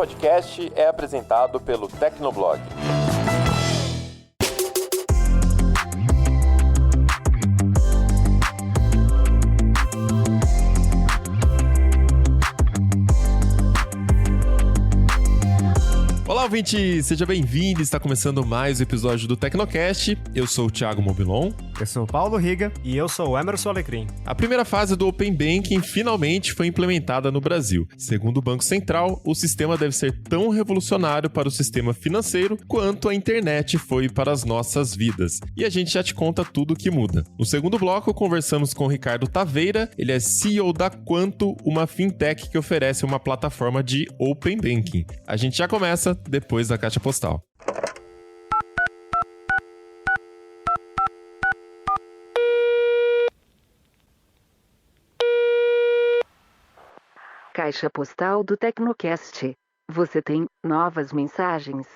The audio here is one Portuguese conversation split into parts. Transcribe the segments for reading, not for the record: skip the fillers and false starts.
podcast é apresentado pelo Tecnoblog. Olá, ouvinte! Seja bem-vindo! Está começando mais um episódio do Tecnocast. Eu sou o Thiago Mobilon. Eu sou o Paulo Riga. E eu sou o Emerson Alecrim. A primeira fase do Open Banking finalmente foi implementada no Brasil. Segundo o Banco Central, o sistema deve ser tão revolucionário para o sistema financeiro quanto a internet foi para as nossas vidas. E a gente já te conta tudo o que muda. No segundo bloco, conversamos com o Ricardo Taveira. Ele é CEO da Quanto, uma fintech que oferece uma plataforma de Open Banking. A gente já começa depois da caixa postal. Caixa postal do Tecnocast. Você tem novas mensagens?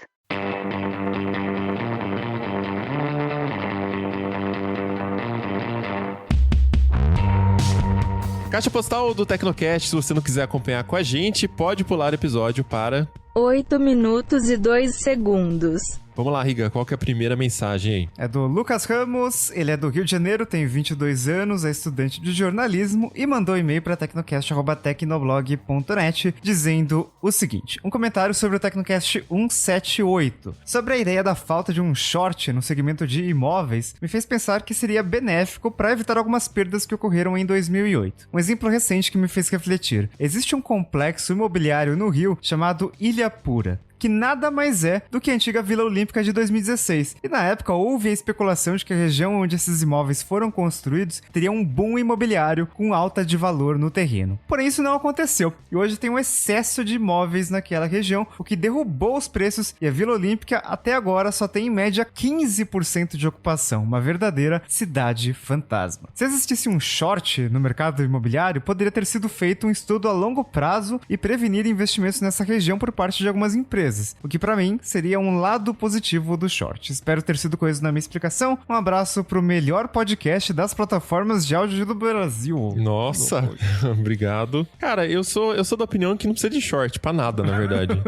Caixa postal do Tecnocast, se você não quiser acompanhar com a gente, pode pular o episódio para 8 minutos e 2 segundos. Vamos lá, Riga, qual que é a primeira mensagem aí? É do Lucas Ramos, ele é do Rio de Janeiro, tem 22 anos, é estudante de jornalismo e mandou um e-mail para tecnocast@tecnoblog.net dizendo o seguinte: um comentário sobre o Tecnocast 178. Sobre a ideia da falta de um short no segmento de imóveis, me fez pensar que seria benéfico para evitar algumas perdas que ocorreram em 2008. Um exemplo recente que me fez refletir: existe um complexo imobiliário no Rio chamado Ilha Pura, que nada mais é do que a antiga Vila Olímpica de 2016. E na época houve a especulação de que a região onde esses imóveis foram construídos teria um boom imobiliário com alta de valor no terreno. Porém, isso não aconteceu. E hoje tem um excesso de imóveis naquela região, o que derrubou os preços, e a Vila Olímpica até agora só tem em média 15% de ocupação. Uma verdadeira cidade fantasma. Se existisse um short no mercado imobiliário, poderia ter sido feito um estudo a longo prazo e prevenir investimentos nessa região por parte de algumas empresas, o que pra mim seria um lado positivo do short. Espero ter sido coeso na minha explicação. Um abraço pro melhor podcast das plataformas de áudio do Brasil. Nossa, obrigado. Cara, eu sou da opinião que não precisa de short pra nada, na verdade.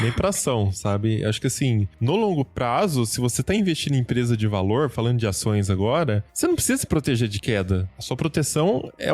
Nem pra ação, sabe? Acho que assim, no longo prazo, se você tá investindo em empresa de valor, falando de ações agora, você não precisa se proteger de queda. A sua proteção é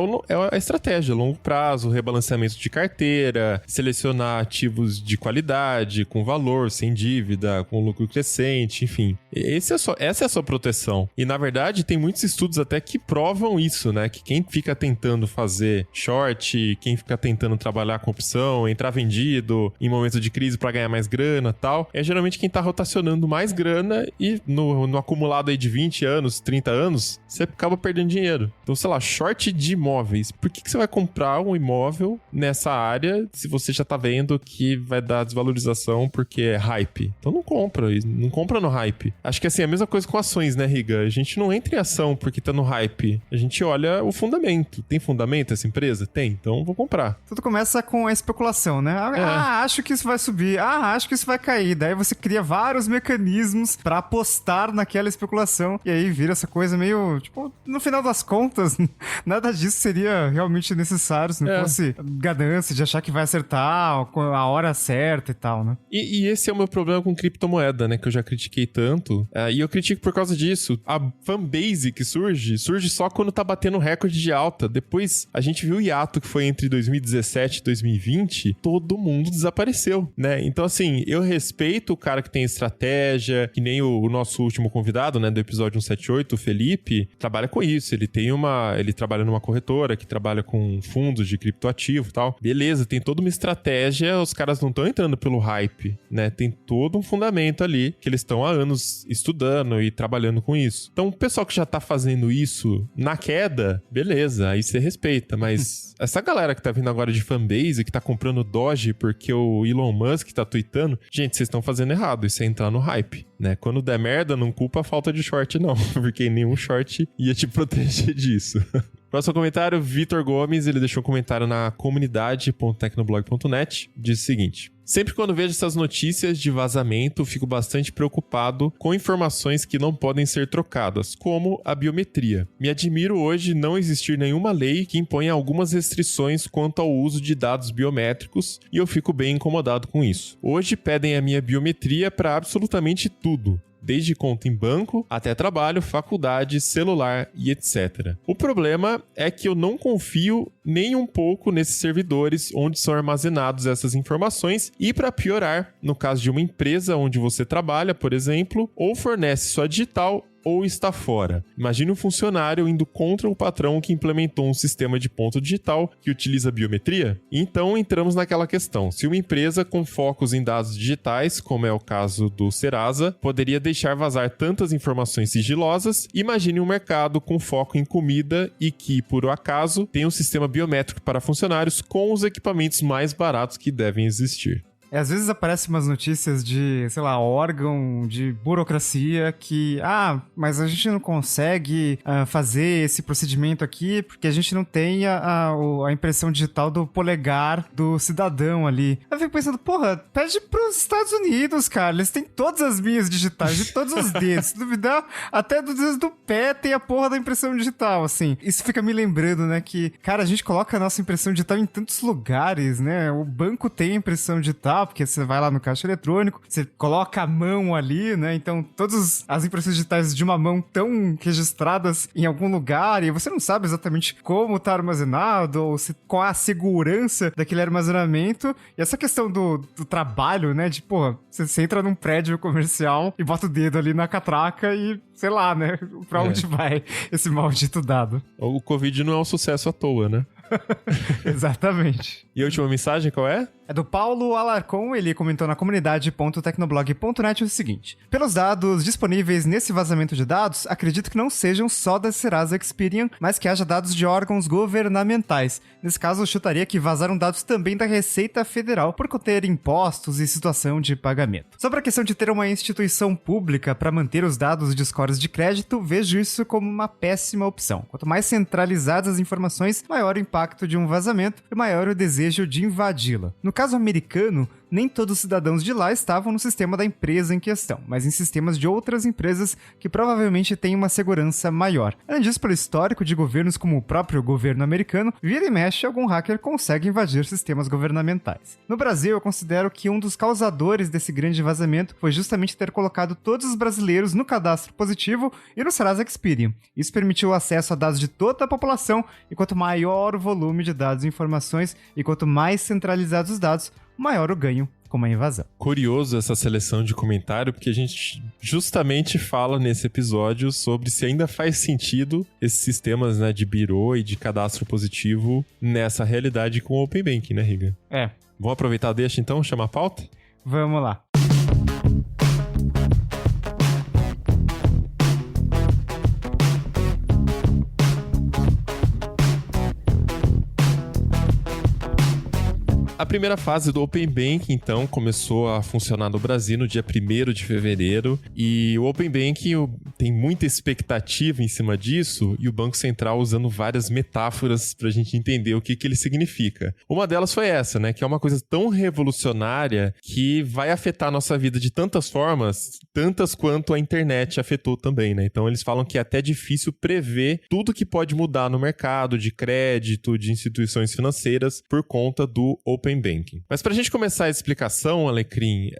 a estratégia, longo prazo, rebalanceamento de carteira, selecionar ativos de qualidade, com valor, sem dívida, com lucro crescente, enfim. Essa é a sua proteção. E, na verdade, tem muitos estudos até que provam isso, né? Que quem fica tentando fazer short, quem fica tentando trabalhar com opção, entrar vendido em momentos de crise para ganhar mais grana e tal, é geralmente quem tá rotacionando mais grana e no acumulado aí de 20 anos, 30 anos, você acaba perdendo dinheiro. Então, sei lá, short de imóveis. Por que você vai comprar um imóvel nessa área se você já tá vendo que vai dar desvalorização porque é hype? Então não compra no hype. Acho que assim, é a mesma coisa com ações, né, Riga? A gente não entra em ação porque tá no hype. A gente olha o fundamento. Tem fundamento essa empresa? Tem, então vou comprar. Tudo começa com a especulação, né? Acho que isso vai subir. Acho que isso vai cair. Daí você cria vários mecanismos pra apostar naquela especulação e aí vira essa coisa meio, tipo, no final das contas, nada disso seria realmente necessário se não fosse ganância de achar que vai acertar a hora certa e tal, né? E esse é o meu problema com criptomoeda, né? Que eu já critiquei tanto. E eu critico por causa disso. A fanbase que surge só quando tá batendo recorde de alta. Depois, a gente viu o hiato que foi entre 2017 e 2020. Todo mundo desapareceu, né? Então, assim, eu respeito o cara que tem estratégia, que nem o nosso último convidado, né? Do episódio 178, o Felipe, trabalha com isso. Ele trabalha numa corretora que trabalha com fundos de criptoativo e tal. Beleza, tem toda uma estratégia. Os caras não estão entrando pelo hype, né? Tem todo um fundamento ali que eles estão há anos estudando e trabalhando com isso. Então, o pessoal que já tá fazendo isso na queda, beleza, aí você respeita, mas essa galera que tá vindo agora de fanbase, que tá comprando Doge porque o Elon Musk tá tweetando, gente, vocês estão fazendo errado, isso é entrar no hype, né? Quando der merda, não culpa a falta de short, não, porque nenhum short ia te proteger disso. Próximo comentário, Vitor Gomes, ele deixou um comentário na comunidade.tecnoblog.net, diz o seguinte: Sempre quando vejo essas notícias de vazamento, fico bastante preocupado com informações que não podem ser trocadas, como a biometria. Me admiro hoje não existir nenhuma lei que imponha algumas restrições quanto ao uso de dados biométricos e eu fico bem incomodado com isso. Hoje pedem a minha biometria para absolutamente tudo. Desde conta em banco até trabalho, faculdade, celular e etc. O problema é que eu não confio nem um pouco nesses servidores onde são armazenadas essas informações e, para piorar, no caso de uma empresa onde você trabalha, por exemplo, ou fornece sua digital ou está fora. Imagine um funcionário indo contra o patrão que implementou um sistema de ponto digital que utiliza biometria? Então entramos naquela questão. Se uma empresa com focos em dados digitais, como é o caso do Serasa, poderia deixar vazar tantas informações sigilosas, imagine um mercado com foco em comida e que, por acaso, tem um sistema biométrico para funcionários com os equipamentos mais baratos que devem existir. Às vezes aparecem umas notícias de, sei lá, órgão de burocracia que, mas a gente não consegue fazer esse procedimento aqui porque a gente não tem a impressão digital do polegar do cidadão ali. Eu fico pensando, pede pros Estados Unidos, cara, eles têm todas as minhas digitais, de todos os dedos, se duvidar, até dos dedos do pé tem a porra da impressão digital, assim. Isso fica me lembrando, né, que, cara, a gente coloca a nossa impressão digital em tantos lugares, né, o banco tem impressão digital, porque você vai lá no caixa eletrônico, você coloca a mão ali, né? Então, todas as impressões digitais de uma mão estão registradas em algum lugar e você não sabe exatamente como tá armazenado ou se, qual a segurança daquele armazenamento. E essa questão do trabalho, né? De, você entra num prédio comercial e bota o dedo ali na catraca e, sei lá, né? Pra onde vai esse maldito dado? O Covid não é um sucesso à toa, né? Exatamente. E a última mensagem qual é? É do Paulo Alarcon, ele comentou na comunidade.tecnoblog.net o seguinte: pelos dados disponíveis nesse vazamento de dados, acredito que não sejam só da Serasa Experian, mas que haja dados de órgãos governamentais. Nesse caso, eu chutaria que vazaram dados também da Receita Federal por conter impostos e situação de pagamento. Sobre a questão de ter uma instituição pública para manter os dados de scores de crédito, vejo isso como uma péssima opção. Quanto mais centralizadas as informações, maior o impacto de um vazamento e maior o desejo de invadi-la. No caso americano, nem todos os cidadãos de lá estavam no sistema da empresa em questão, mas em sistemas de outras empresas que provavelmente têm uma segurança maior. Além disso, pelo histórico de governos como o próprio governo americano, vira e mexe, algum hacker consegue invadir sistemas governamentais. No Brasil, eu considero que um dos causadores desse grande vazamento foi justamente ter colocado todos os brasileiros no cadastro positivo e no Serasa Experian. Isso permitiu o acesso a dados de toda a população, e quanto maior o volume de dados e informações, e quanto mais centralizados os dados, maior o ganho com uma invasão. Curioso essa seleção de comentário, porque a gente justamente fala nesse episódio sobre se ainda faz sentido esses sistemas, né, de birô e de cadastro positivo nessa realidade com o Open Banking, né, Riga? É. Vamos aproveitar, deixa então, chamar a pauta? Vamos lá. A primeira fase do Open Banking, então, começou a funcionar no Brasil no dia 1º de fevereiro, e o Open Banking tem muita expectativa em cima disso, e o Banco Central usando várias metáforas pra gente entender o que ele significa. Uma delas foi essa, né, que é uma coisa tão revolucionária que vai afetar a nossa vida de tantas formas, tantas quanto a internet afetou também, né? Então eles falam que é até difícil prever tudo que pode mudar no mercado de crédito, de instituições financeiras por conta do Open Banking. Mas pra gente começar a explicação, Alecrim,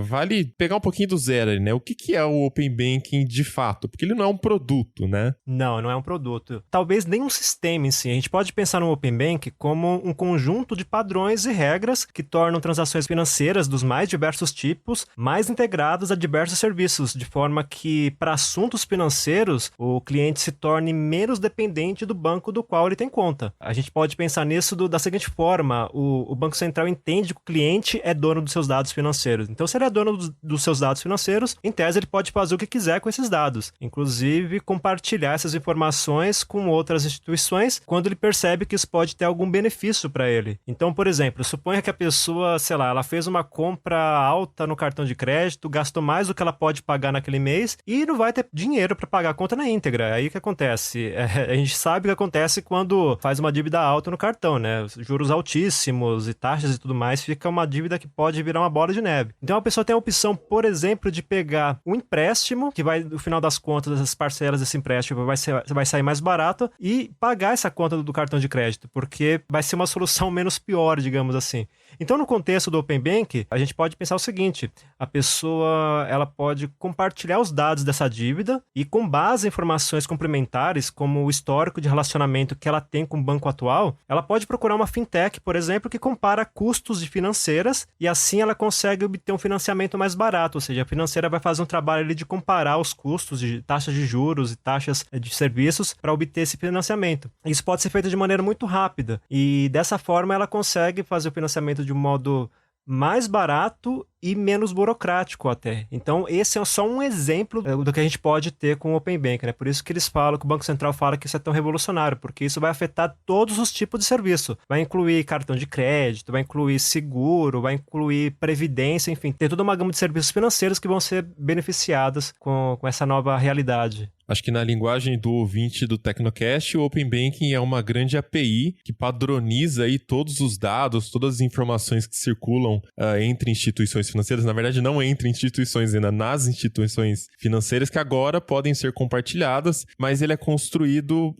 vale pegar um pouquinho do zero aí, né? O que é o Open Banking de fato? Porque ele não é um produto, né? Não é um produto. Talvez nem um sistema em si. A gente pode pensar no Open Banking como um conjunto de padrões e regras que tornam transações financeiras dos mais diversos tipos mais integradas a diversos serviços, de forma que, para assuntos financeiros, o cliente se torne menos dependente do banco do qual ele tem conta. A gente pode pensar nisso da seguinte forma: o Banco Central entende que o cliente é dono dos seus dados financeiros. Então, se ele é dono dos seus dados financeiros, em tese ele pode fazer o que quiser com esses dados, inclusive compartilhar essas informações com outras instituições quando ele percebe que isso pode ter algum benefício para ele. Então, por exemplo, suponha que a pessoa, sei lá, ela fez uma compra alta no cartão de crédito, gastou mais do que ela pode pagar naquele mês e não vai ter dinheiro para pagar a conta na íntegra. Aí o que acontece? A gente sabe o que acontece quando faz uma dívida alta no cartão, né? Juros altíssimos e tal. taxas e tudo mais, fica uma dívida que pode virar uma bola de neve. Então a pessoa tem a opção, por exemplo, de pegar um empréstimo, que vai, no final das contas, as parcelas desse empréstimo vai sair mais barato, e pagar essa conta do cartão de crédito, porque vai ser uma solução menos pior, digamos assim. Então, no contexto do Open Bank, a gente pode pensar o seguinte: a pessoa ela pode compartilhar os dados dessa dívida e, com base em informações complementares, como o histórico de relacionamento que ela tem com o banco atual, ela pode procurar uma fintech, por exemplo, que compara custos de financeiras e assim ela consegue obter um financiamento mais barato, ou seja, a financeira vai fazer um trabalho ali de comparar os custos de taxas de juros e taxas de serviços para obter esse financiamento. Isso pode ser feito de maneira muito rápida e, dessa forma, ela consegue fazer o financiamento de um modo mais barato e menos burocrático até. Então, esse é só um exemplo do que a gente pode ter com o Open Bank, né? Por isso que eles falam, que o Banco Central fala que isso é tão revolucionário, porque isso vai afetar todos os tipos de serviço. Vai incluir cartão de crédito, vai incluir seguro, vai incluir previdência, enfim, tem toda uma gama de serviços financeiros que vão ser beneficiadas com essa nova realidade. Acho que na linguagem do ouvinte do Tecnocast, o Open Banking é uma grande API que padroniza aí todos os dados, todas as informações que circulam entre instituições financeiras. Na verdade, não entre instituições, ainda nas instituições financeiras, que agora podem ser compartilhadas, mas ele é construído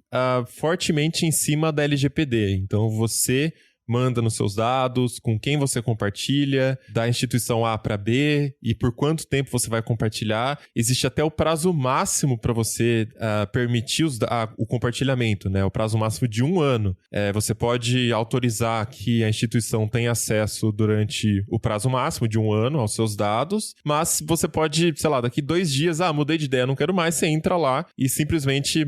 fortemente em cima da LGPD. Então, você manda nos seus dados, com quem você compartilha, da instituição A para B e por quanto tempo você vai compartilhar. Existe até o prazo máximo para você permitir o compartilhamento, né? O prazo máximo de 1 ano. Você pode autorizar que a instituição tenha acesso durante o prazo máximo de 1 ano aos seus dados, mas você pode, sei lá, daqui 2 dias, mudei de ideia, não quero mais, você entra lá e simplesmente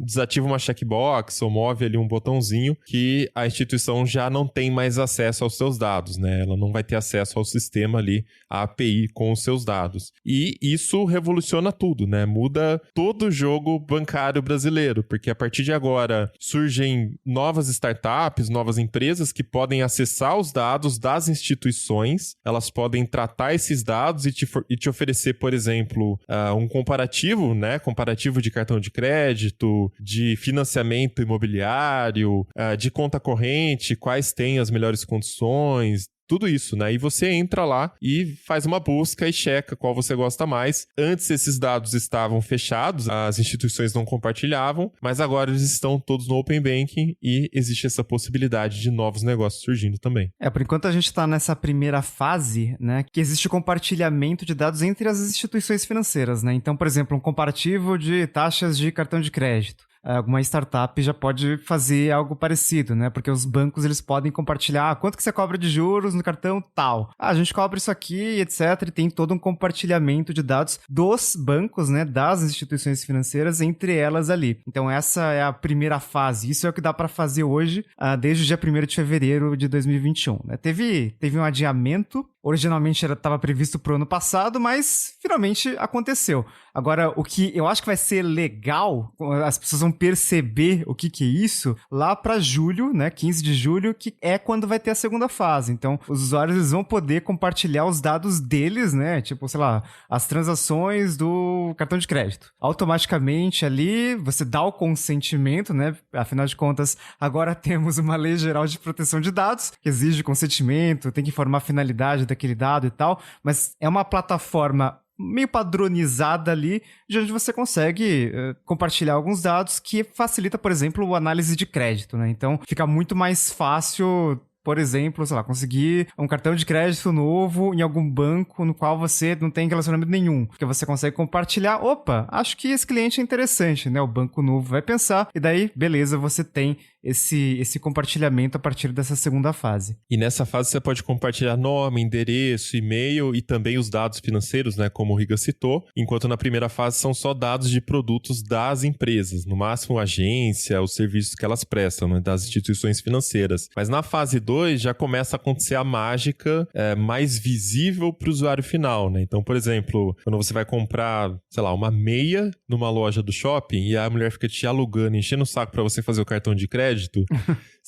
desativa uma checkbox ou move ali um botãozinho que a instituição já não tem mais acesso aos seus dados, né? Ela não vai ter acesso ao sistema ali, a API com os seus dados. E isso revoluciona tudo, né? Muda todo o jogo bancário brasileiro, porque a partir de agora surgem novas startups, novas empresas que podem acessar os dados das instituições, elas podem tratar esses dados e te oferecer, por exemplo, um comparativo, né? Comparativo de cartão de crédito, de financiamento imobiliário, de conta corrente, quais têm as melhores condições, tudo isso, né? E você entra lá e faz uma busca e checa qual você gosta mais. Antes esses dados estavam fechados, as instituições não compartilhavam, mas agora eles estão todos no Open Banking e existe essa possibilidade de novos negócios surgindo também. Por enquanto a gente está nessa primeira fase, né, que existe o compartilhamento de dados entre as instituições financeiras, né? Então, por exemplo, um comparativo de taxas de cartão de crédito. Alguma startup já pode fazer algo parecido, né? Porque os bancos, eles podem compartilhar quanto que você cobra de juros no cartão tal. A gente cobra isso aqui, etc. E tem todo um compartilhamento de dados dos bancos, né? Das instituições financeiras entre elas ali. Então essa é a primeira fase. Isso é o que dá para fazer hoje, desde o dia 1º de fevereiro de 2021, né? Teve um adiamento. Originalmente estava previsto para o ano passado, mas finalmente aconteceu. Agora, o que eu acho que vai ser legal, as pessoas vão perceber o que é isso lá para julho, né, 15 de julho, que é quando vai ter a segunda fase. Então, os usuários eles vão poder compartilhar os dados deles, né, tipo, sei lá, as transações do cartão de crédito. Automaticamente ali, você dá o consentimento, né, afinal de contas, agora temos uma lei geral de proteção de dados, que exige consentimento, tem que informar a finalidade daquele dado e tal, mas é uma plataforma meio padronizada ali, de onde você consegue compartilhar alguns dados que facilita, por exemplo, a análise de crédito, né? Então, fica muito mais fácil, por exemplo, sei lá, conseguir um cartão de crédito novo em algum banco no qual você não tem relacionamento nenhum, porque você consegue compartilhar, opa, acho que esse cliente é interessante, né? O banco novo vai pensar, e daí, beleza, você tem esse compartilhamento a partir dessa segunda fase. E nessa fase você pode compartilhar nome, endereço, e-mail e também os dados financeiros, né, como o Riga citou, enquanto na primeira fase são só dados de produtos das empresas, no máximo agência, os serviços que elas prestam, né, das instituições financeiras. Mas na fase 2 já começa a acontecer a mágica mais visível para o usuário final, né? Então, por exemplo, quando você vai comprar, sei lá, uma meia numa loja do shopping e a mulher fica te alugando, enchendo o saco para você fazer o cartão de crédito,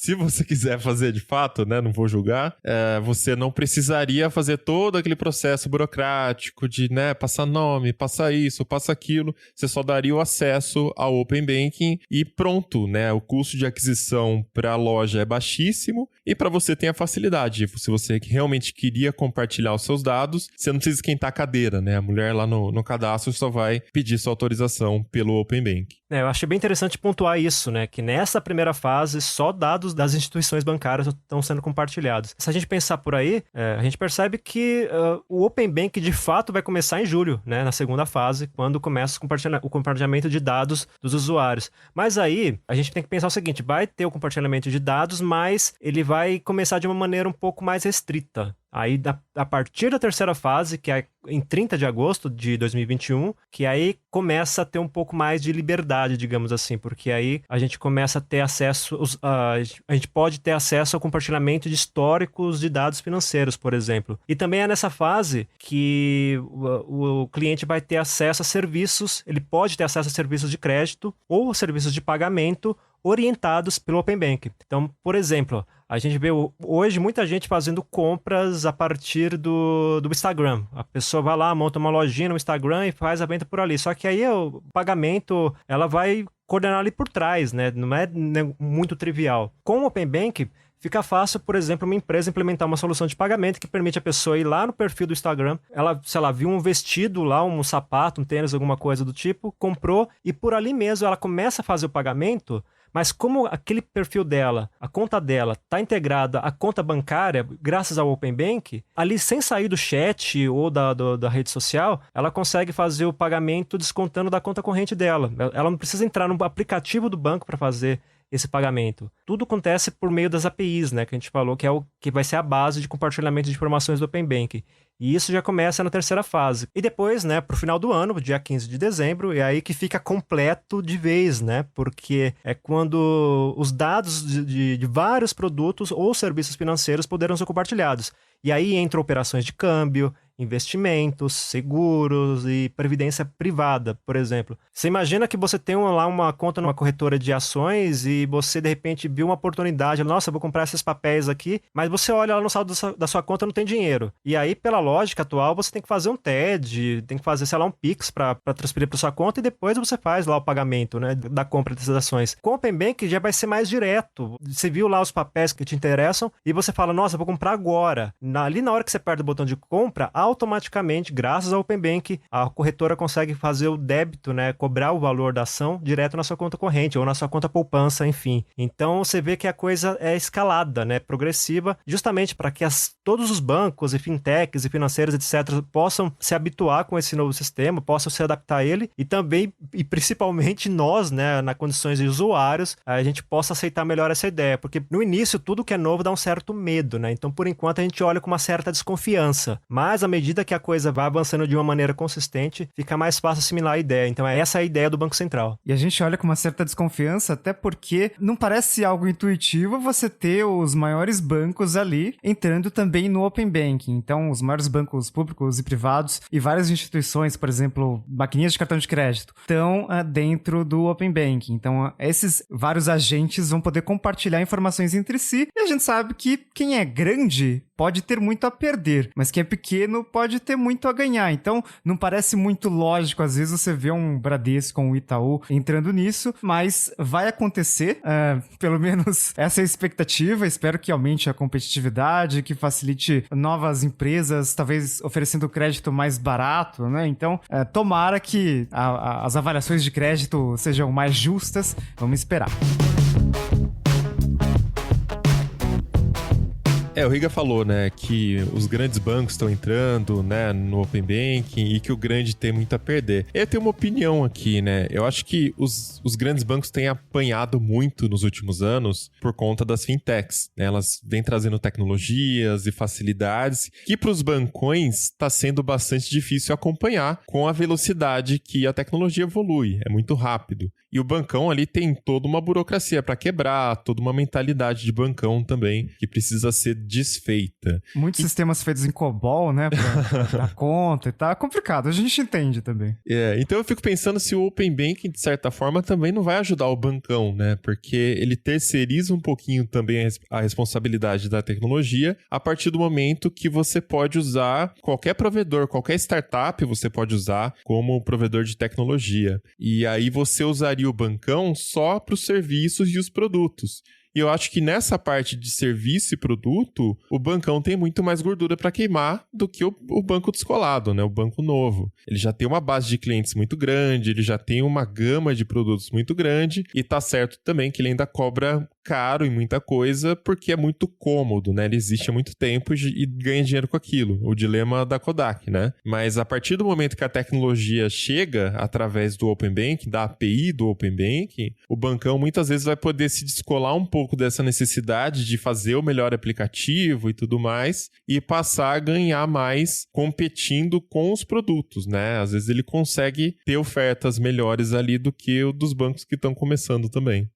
se você quiser fazer de fato, né, não vou julgar, você não precisaria fazer todo aquele processo burocrático de, né, passar nome, passar isso, passar aquilo. Você só daria o acesso ao Open Banking e pronto, né? O custo de aquisição para a loja é baixíssimo e para você tem a facilidade. Se você realmente queria compartilhar os seus dados, você não precisa esquentar a cadeira, né? A mulher lá no cadastro só vai pedir sua autorização pelo Open Banking. Eu achei bem interessante pontuar isso, né? Que nessa primeira fase, só dados das instituições bancárias estão sendo compartilhados. Se a gente pensar por aí, a gente percebe que o Open Banking de fato vai começar em julho, né? Na segunda fase, quando começa o compartilhamento de dados dos usuários. Mas aí, a gente tem que pensar o seguinte, vai ter o compartilhamento de dados, mas ele vai começar de uma maneira um pouco mais restrita. Aí, a partir da terceira fase, que é em 30 de agosto de 2021, que aí começa a ter um pouco mais de liberdade, digamos assim, porque aí a gente começa a ter acesso, a gente pode ter acesso ao compartilhamento de históricos de dados financeiros, por exemplo. E também é nessa fase que o cliente vai ter acesso a serviços, ele pode ter acesso a serviços de crédito ou serviços de pagamento orientados pelo Open Banking. Então, por exemplo, a gente vê hoje muita gente fazendo compras a partir do Instagram. A pessoa vai lá, monta uma lojinha no Instagram e faz a venda por ali. Só que aí o pagamento, ela vai coordenar ali por trás, né? Não é muito trivial. Com o Open Banking, fica fácil, por exemplo, uma empresa implementar uma solução de pagamento que permite a pessoa ir lá no perfil do Instagram, ela, sei lá, viu um vestido lá, um sapato, um tênis, alguma coisa do tipo, comprou e por ali mesmo ela começa a fazer o pagamento. Mas como aquele perfil dela, a conta dela, está integrada à conta bancária, graças ao Open Banking, ali sem sair do chat ou da rede social, ela consegue fazer o pagamento descontando da conta corrente dela. Ela não precisa entrar no aplicativo do banco para fazer esse pagamento. Tudo acontece por meio das APIs, né, que a gente falou que é o que vai ser a base de compartilhamento de informações do Open Banking. E isso já começa na terceira fase. E depois, né, pro final do ano, dia 15 de dezembro, é aí que fica completo de vez, né? Porque é quando os dados de vários produtos ou serviços financeiros poderão ser compartilhados. E aí entram operações de câmbio, investimentos, seguros e previdência privada, por exemplo. Você imagina que você tem lá uma conta numa corretora de ações e você, de repente, viu uma oportunidade. Nossa, eu vou comprar esses papéis aqui, mas você olha lá no saldo da sua conta e não tem dinheiro. E aí, pela lógica atual, você tem que fazer um TED, tem que fazer, sei lá, um Pix para transferir para sua conta e depois você faz lá o pagamento, né, da compra dessas ações. Com o Open Banking já vai ser mais direto. Você viu lá os papéis que te interessam e você fala, nossa, eu vou comprar agora. Ali na hora que você aperta o botão de compra, automaticamente, graças ao Open Banking, a corretora consegue fazer o débito, né, cobrar o valor da ação direto na sua conta corrente ou na sua conta poupança, enfim. Então, você vê que a coisa é escalada, né, progressiva, justamente para que todos os bancos e fintechs e financeiras, etc., possam se habituar com esse novo sistema, possam se adaptar a ele e também, e principalmente nós, né, nas condições de usuários, a gente possa aceitar melhor essa ideia, porque no início tudo que é novo dá um certo medo, né, então por enquanto a gente olha com uma certa desconfiança, mas à medida que a coisa vai avançando de uma maneira consistente, fica mais fácil assimilar a ideia. Então essa é a ideia do Banco Central. E a gente olha com uma certa desconfiança, até porque não parece algo intuitivo você ter os maiores bancos ali entrando também no Open Banking. Então, os maiores bancos públicos e privados e várias instituições, por exemplo, maquininhas de cartão de crédito, estão dentro do Open Banking. Então, esses vários agentes vão poder compartilhar informações entre si e a gente sabe que quem é grande pode ter muito a perder, mas quem é pequeno pode ter muito a ganhar. Então, não parece muito lógico, às vezes, você vê um Bradesco, um Itaú entrando nisso, mas vai acontecer, pelo menos essa é a expectativa. Espero que aumente a competitividade, que facilite novas empresas, talvez oferecendo crédito mais barato, né? Então, tomara que as avaliações de crédito sejam mais justas. Vamos esperar. O Riga falou, né, que os grandes bancos estão entrando, né, no Open Banking e que o grande tem muito a perder. Eu tenho uma opinião aqui, né, eu acho que os grandes bancos têm apanhado muito nos últimos anos por conta das fintechs, né, elas vêm trazendo tecnologias e facilidades que para os bancões está sendo bastante difícil acompanhar com a velocidade que a tecnologia evolui, é muito rápido. E o bancão ali tem toda uma burocracia para quebrar, toda uma mentalidade de bancão também que precisa ser desfeita. Muitos sistemas feitos em COBOL, né, pra dar conta e tal. É complicado, a gente entende também. Então eu fico pensando se o Open Banking, de certa forma, também não vai ajudar o bancão, né? Porque ele terceiriza um pouquinho também a responsabilidade da tecnologia a partir do momento que você pode usar qualquer provedor, qualquer startup você pode usar como provedor de tecnologia. E aí você usaria o bancão só para os serviços e os produtos. E eu acho que nessa parte de serviço e produto, o bancão tem muito mais gordura para queimar do que o banco descolado, né? O banco novo. Ele já tem uma base de clientes muito grande, ele já tem uma gama de produtos muito grande e tá certo também que ele ainda cobra caro em muita coisa porque é muito cômodo, né? Ele existe há muito tempo e ganha dinheiro com aquilo. O dilema da Kodak, né? Mas a partir do momento que a tecnologia chega através do Open Banking, da API do Open Banking, o bancão muitas vezes vai poder se descolar um pouco dessa necessidade de fazer o melhor aplicativo e tudo mais e passar a ganhar mais competindo com os produtos, né? Às vezes ele consegue ter ofertas melhores ali do que o dos bancos que estão começando também.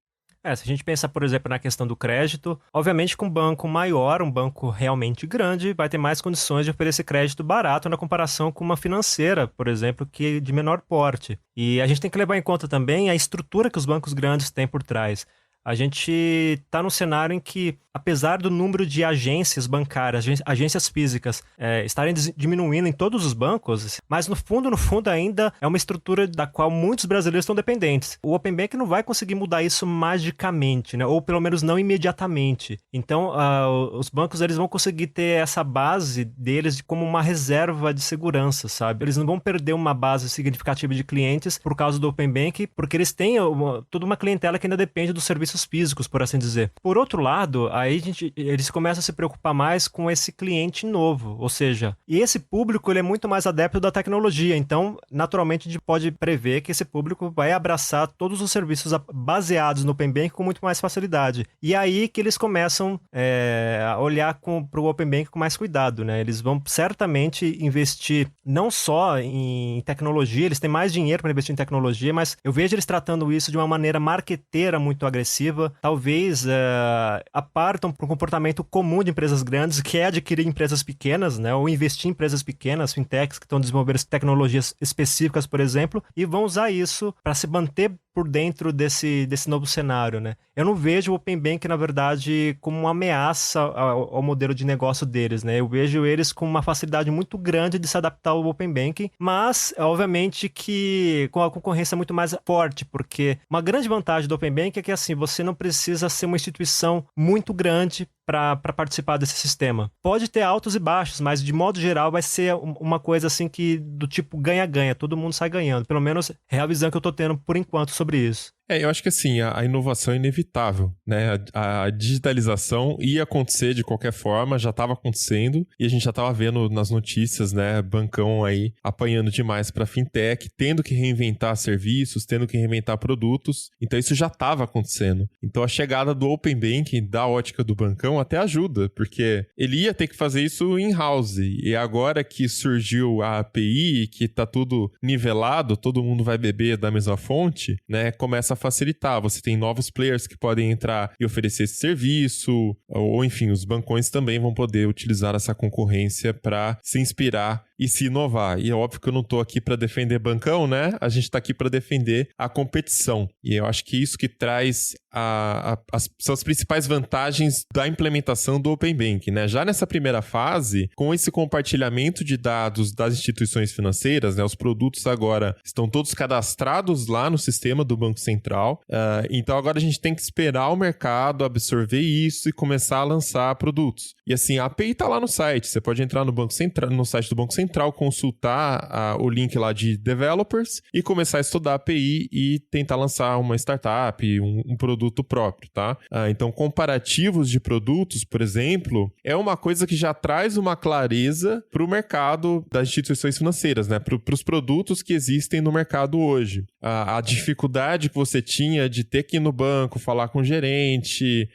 Se a gente pensar, por exemplo, na questão do crédito, obviamente que um banco maior, um banco realmente grande, vai ter mais condições de oferecer crédito barato na comparação com uma financeira, por exemplo, que é de menor porte. E a gente tem que levar em conta também a estrutura que os bancos grandes têm por trás. A gente está num cenário em que, apesar do número de agências bancárias, agências físicas estarem diminuindo em todos os bancos, mas no fundo ainda é uma estrutura da qual muitos brasileiros estão dependentes. O Open Banking não vai conseguir mudar isso magicamente, né? Ou pelo menos não imediatamente. Então, os bancos eles vão conseguir ter essa base deles como uma reserva de segurança, sabe? Eles não vão perder uma base significativa de clientes por causa do Open Banking, porque eles têm toda uma clientela que ainda depende dos serviços físicos, por assim dizer. Por outro lado, aí eles começam a se preocupar mais com esse cliente novo, ou seja, e esse público ele é muito mais adepto da tecnologia, então naturalmente a gente pode prever que esse público vai abraçar todos os serviços baseados no Open Banking com muito mais facilidade. E aí que eles começam a olhar para o Open Banking com mais cuidado, né? Eles vão certamente investir não só em tecnologia, eles têm mais dinheiro para investir em tecnologia, mas eu vejo eles tratando isso de uma maneira marqueteira muito agressiva. Talvez apartam para um comportamento comum de empresas grandes, que é adquirir empresas pequenas, né, ou investir em empresas pequenas, fintechs que estão desenvolvendo tecnologias específicas, por exemplo, e vão usar isso para se manter por dentro desse novo cenário, né? Eu não vejo o Open Banking, na verdade, como uma ameaça ao modelo de negócio deles, né? Eu vejo eles com uma facilidade muito grande de se adaptar ao Open Banking, mas, obviamente, que com a concorrência muito mais forte, porque uma grande vantagem do Open Banking é que, assim, você não precisa ser uma instituição muito grande para participar desse sistema. Pode ter altos e baixos, mas de modo geral vai ser uma coisa assim que do tipo ganha-ganha, todo mundo sai ganhando. Pelo menos é a visão que eu tô tendo por enquanto sobre isso. Eu acho que assim, a inovação é inevitável, né? A digitalização ia acontecer de qualquer forma, já estava acontecendo, e a gente já estava vendo nas notícias, né? Bancão aí apanhando demais para fintech, tendo que reinventar serviços, tendo que reinventar produtos, então isso já estava acontecendo. Então a chegada do Open Banking, da ótica do bancão, até ajuda, porque ele ia ter que fazer isso in-house, e agora que surgiu a API, que tá tudo nivelado, todo mundo vai beber da mesma fonte, né? Começa a facilitar, você tem novos players que podem entrar e oferecer esse serviço, ou enfim, os bancões também vão poder utilizar essa concorrência para se inspirar e se inovar. E é óbvio que eu não tô aqui para defender bancão, né? A gente tá aqui para defender a competição. E eu acho que isso que traz são as principais vantagens da implementação do Open Banking, né? Já nessa primeira fase, com esse compartilhamento de dados das instituições financeiras, né? Os produtos agora estão todos cadastrados lá no sistema do Banco Central. Então agora a gente tem que esperar o mercado absorver isso e começar a lançar produtos. E assim, a API tá lá no site. Você pode entrar no site do Banco Central, consultar o link lá de developers e começar a estudar a API e tentar lançar uma startup, um produto próprio, tá? Então, comparativos de produtos, por exemplo, é uma coisa que já traz uma clareza para o mercado das instituições financeiras, né? Para os produtos que existem no mercado hoje. A dificuldade que você tinha de ter que ir no banco, falar com o gerente,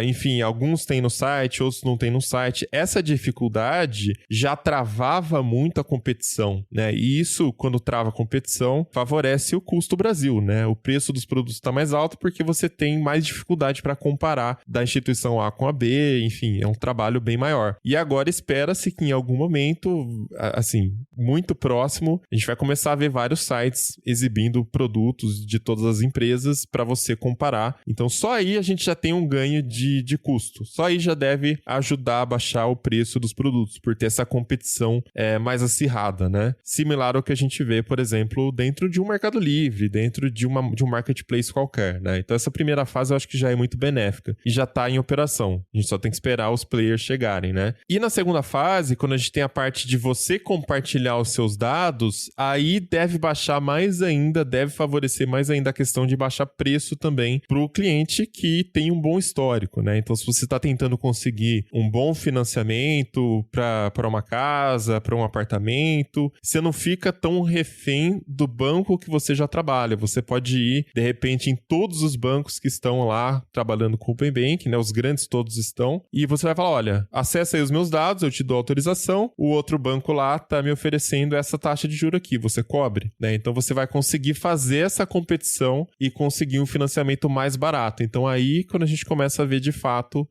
enfim, alguns têm no site, outros não têm no site. Essa dificuldade já travava muito muito a competição, né? E isso, quando trava a competição, favorece o custo Brasil, né? O preço dos produtos está mais alto porque você tem mais dificuldade para comparar da instituição A com a B, enfim, é um trabalho bem maior. E agora espera-se que em algum momento, assim, muito próximo, a gente vai começar a ver vários sites exibindo produtos de todas as empresas para você comparar. Então, só aí a gente já tem um ganho de custo. Só aí já deve ajudar a baixar o preço dos produtos, por ter essa competição mais acirrada, né? Similar ao que a gente vê, por exemplo, dentro de um Mercado Livre, dentro de um marketplace qualquer, né? Então, essa primeira fase eu acho que já é muito benéfica e já está em operação. A gente só tem que esperar os players chegarem, né? E na segunda fase, quando a gente tem a parte de você compartilhar os seus dados, aí deve baixar mais ainda, deve favorecer mais ainda a questão de baixar preço também para o cliente que tem um bom histórico, né? Então, se você está tentando conseguir um bom financiamento para uma casa, para um apartamento, você não fica tão refém do banco que você já trabalha. Você pode ir, de repente, em todos os bancos que estão lá trabalhando com o Open Banking, né? Os grandes todos estão. E você vai falar, olha, acessa aí os meus dados, eu te dou autorização, o outro banco lá tá me oferecendo essa taxa de juros aqui, você cobre, né? Então você vai conseguir fazer essa competição e conseguir um financiamento mais barato. Então aí, quando a gente começa a ver de fato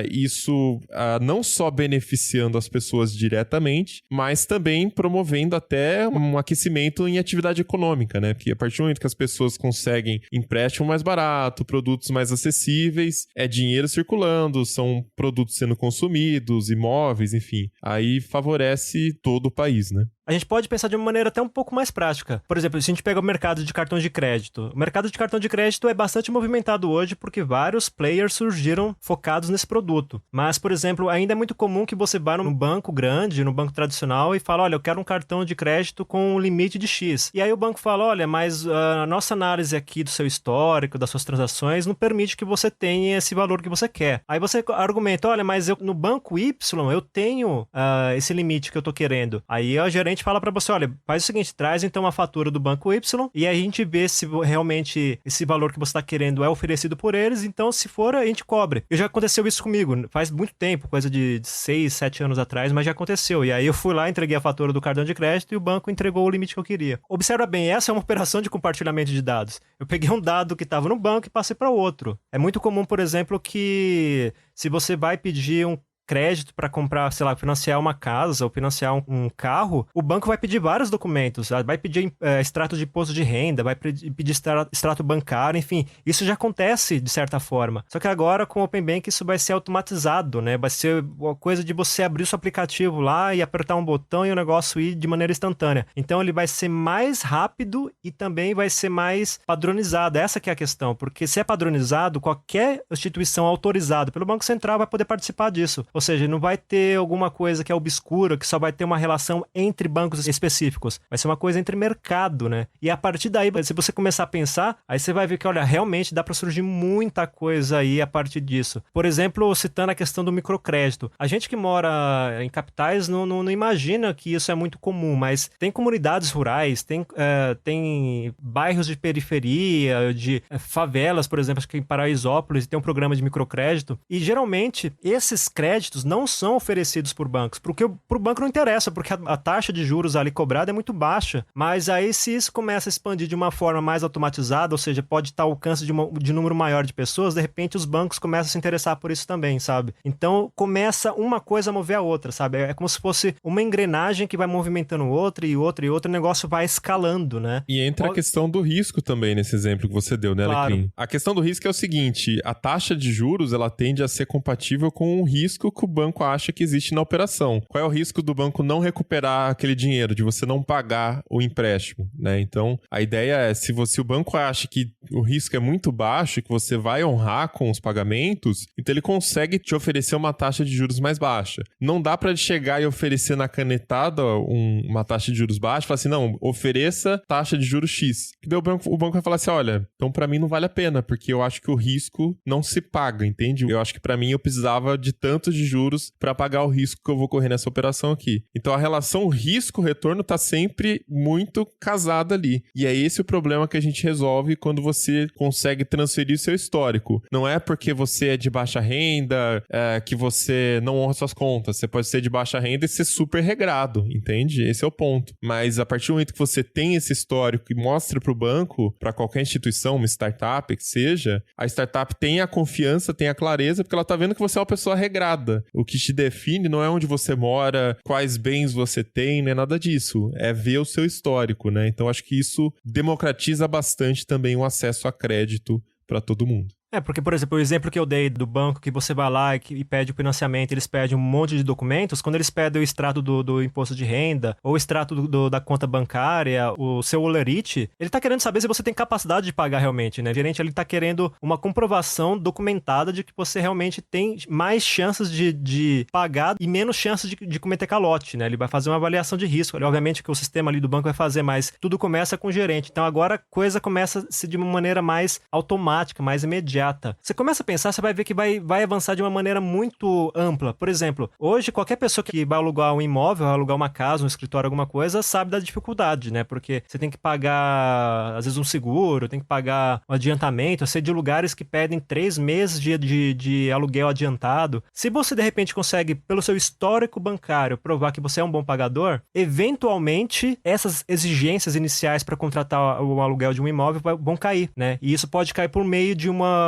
isso não só beneficiando as pessoas diretamente, mas também promovendo até um aquecimento em atividade econômica, né? Porque a partir do momento que as pessoas conseguem empréstimo mais barato, produtos mais acessíveis, é dinheiro circulando, são produtos sendo consumidos, imóveis, enfim. Aí favorece todo o país, né? A gente pode pensar de uma maneira até um pouco mais prática. Por exemplo, se a gente pega o mercado de cartão de crédito. O mercado de cartão de crédito é bastante movimentado hoje porque vários players surgiram focados nesse produto. Mas, por exemplo, ainda é muito comum que você vá num banco grande, num banco tradicional e fala, olha, eu quero um cartão de crédito com um limite de X. E aí o banco fala, olha, mas a nossa análise aqui do seu histórico, das suas transações, não permite que você tenha esse valor que você quer. Aí você argumenta, olha, mas no banco Y eu tenho esse limite que eu tô querendo. Aí a gerente fala para você, olha, faz o seguinte, traz então uma fatura do banco Y e aí a gente vê se realmente esse valor que você está querendo é oferecido por eles, então se for, a gente cobre. E já aconteceu isso comigo, faz muito tempo, coisa de 6, 7 anos atrás, mas já aconteceu. E aí eu fui lá, entreguei a fatura do cartão de crédito e o banco entregou o limite que eu queria. Observa bem, essa é uma operação de compartilhamento de dados. Eu peguei um dado que estava no banco e passei para outro. É muito comum, por exemplo, que se você vai pedir um crédito para comprar, sei lá, financiar uma casa ou financiar um carro, o banco vai pedir vários documentos, vai pedir extrato de imposto de renda, vai pedir extrato bancário, enfim, isso já acontece de certa forma. Só que agora com o Open Banking isso vai ser automatizado, né? Vai ser uma coisa de você abrir o seu aplicativo lá e apertar um botão e o negócio ir de maneira instantânea. Então ele vai ser mais rápido e também vai ser mais padronizado. Essa que é a questão, porque se é padronizado, qualquer instituição autorizada pelo Banco Central vai poder participar disso. Ou seja, não vai ter alguma coisa que é obscura, que só vai ter uma relação entre bancos específicos. Vai ser uma coisa entre mercado, né? E a partir daí, se você começar a pensar, aí você vai ver que, olha, realmente dá para surgir muita coisa aí a partir disso. Por exemplo, citando a questão do microcrédito. A gente que mora em capitais não imagina que isso é muito comum, mas tem comunidades rurais, tem bairros de periferia, de favelas, por exemplo, acho que em Paraisópolis tem um programa de microcrédito, e geralmente esses créditos não são oferecidos por bancos, porque pro banco não interessa, porque a taxa de juros ali cobrada é muito baixa. Mas aí se isso começa a expandir de uma forma mais automatizada, ou seja, pode estar ao alcance de número maior de pessoas, de repente os bancos começam a se interessar por isso também, sabe? Então começa uma coisa a mover a outra, sabe? É como se fosse uma engrenagem que vai movimentando outra e outra e outra, o negócio vai escalando, né? E entra a questão do risco também nesse exemplo que você deu, né, claro. Alecrim? A questão do risco é o seguinte, a taxa de juros, ela tende a ser compatível com o risco que o banco acha que existe na operação. Qual é o risco do banco não recuperar aquele dinheiro, de você não pagar o empréstimo, né? Então, a ideia é, se o banco acha que o risco é muito baixo, que você vai honrar com os pagamentos, então ele consegue te oferecer uma taxa de juros mais baixa. Não dá para ele chegar e oferecer na canetada uma taxa de juros baixa, falar assim, não, ofereça taxa de juros X. Que daí o banco vai falar assim, olha, então para mim não vale a pena, porque eu acho que o risco não se paga, entende? Eu acho que para mim eu precisava de tanto de juros para pagar o risco que eu vou correr nessa operação aqui. Então a relação risco-retorno está sempre muito casada ali. E é esse o problema que a gente resolve quando você consegue transferir seu histórico. Não é porque você é de baixa renda que você não honra suas contas. Você pode ser de baixa renda e ser super regrado, entende? Esse é o ponto. Mas a partir do momento que você tem esse histórico e mostra para o banco, para qualquer instituição, uma startup que seja, a startup tem a confiança, tem a clareza, porque ela tá vendo que você é uma pessoa regrada. O que te define não é onde você mora, quais bens você tem, não é nada disso. É ver o seu histórico, né? Então acho que isso democratiza bastante também o acesso a crédito para todo mundo. Porque, por exemplo, o exemplo que eu dei do banco, que você vai lá e pede o financiamento, eles pedem um monte de documentos, quando eles pedem o extrato do imposto de renda, ou o extrato da conta bancária, o seu olerite, ele tá querendo saber se você tem capacidade de pagar realmente, né? O gerente, ele tá querendo uma comprovação documentada de que você realmente tem mais chances de pagar e menos chances de cometer calote, né? Ele vai fazer uma avaliação de risco. Obviamente que o sistema ali do banco vai fazer, mas tudo começa com o gerente. Então agora a coisa começa a ser de uma maneira mais automática, mais imediata. Você começa a pensar, você vai ver que vai avançar de uma maneira muito ampla. Por exemplo, hoje qualquer pessoa que vai alugar um imóvel, alugar uma casa, um escritório, alguma coisa, sabe da dificuldade, né? Porque você tem que pagar, às vezes, um seguro, tem que pagar um adiantamento. Eu sei de lugares que pedem 3 meses de aluguel adiantado. Se você, de repente, consegue, pelo seu histórico bancário, provar que você é um bom pagador, eventualmente, essas exigências iniciais para contratar o aluguel de um imóvel vão cair, né? E isso pode cair por meio de uma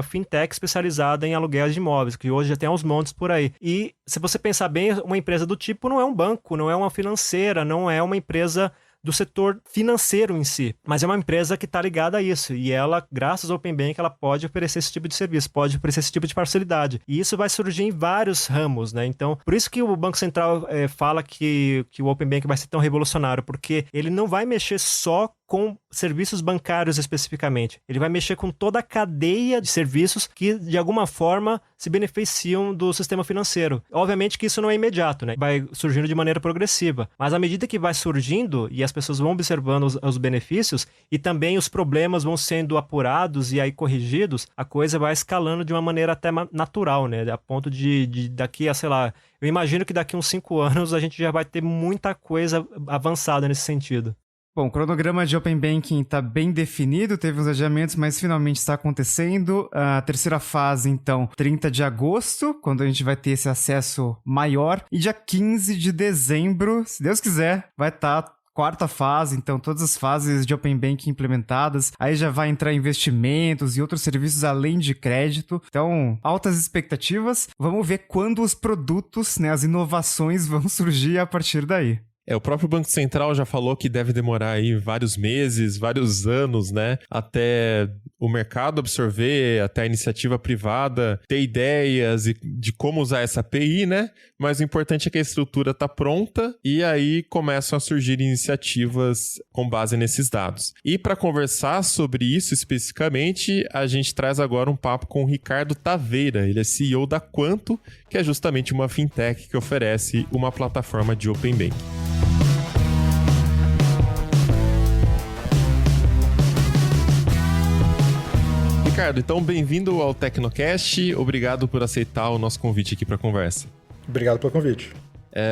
fintech especializada em aluguéis de imóveis, que hoje já tem aos montes por aí. E se você pensar bem, uma empresa do tipo não é um banco, não é uma financeira, não é uma empresa do setor financeiro em si, mas é uma empresa que está ligada a isso, e ela, graças ao Open Bank, ela pode oferecer esse tipo de serviço, pode oferecer esse tipo de facilidade, e isso vai surgir em vários ramos, né? Então, por isso que o Banco Central fala que o Open Bank vai ser tão revolucionário, porque ele não vai mexer só com serviços bancários especificamente. Ele vai mexer com toda a cadeia de serviços que, de alguma forma, se beneficiam do sistema financeiro. Obviamente que isso não é imediato, né? Vai surgindo de maneira progressiva. Mas à medida que vai surgindo e as pessoas vão observando os benefícios e também os problemas vão sendo apurados e aí corrigidos, a coisa vai escalando de uma maneira até natural, né? A ponto de daqui a, sei lá, eu imagino que daqui a uns 5 anos a gente já vai ter muita coisa avançada nesse sentido. Bom, o cronograma de Open Banking está bem definido, teve uns adiamentos, mas finalmente está acontecendo. A terceira fase, então, 30 de agosto, quando a gente vai ter esse acesso maior. E dia 15 de dezembro, se Deus quiser, vai estar quarta fase, então todas as fases de Open Banking implementadas, aí já vai entrar investimentos e outros serviços além de crédito, então altas expectativas, vamos ver quando os produtos, né, as inovações vão surgir a partir daí. O próprio Banco Central já falou que deve demorar aí vários meses, vários anos, né? Até o mercado absorver, até a iniciativa privada ter ideias de como usar essa API, né? Mas o importante é que a estrutura está pronta e aí começam a surgir iniciativas com base nesses dados. E para conversar sobre isso especificamente, a gente traz agora um papo com o Ricardo Taveira. Ele é CEO da Quanto, que é justamente uma fintech que oferece uma plataforma de Open Banking. Ricardo, então bem-vindo ao Tecnocast, obrigado por aceitar o nosso convite aqui para a conversa. Obrigado pelo convite.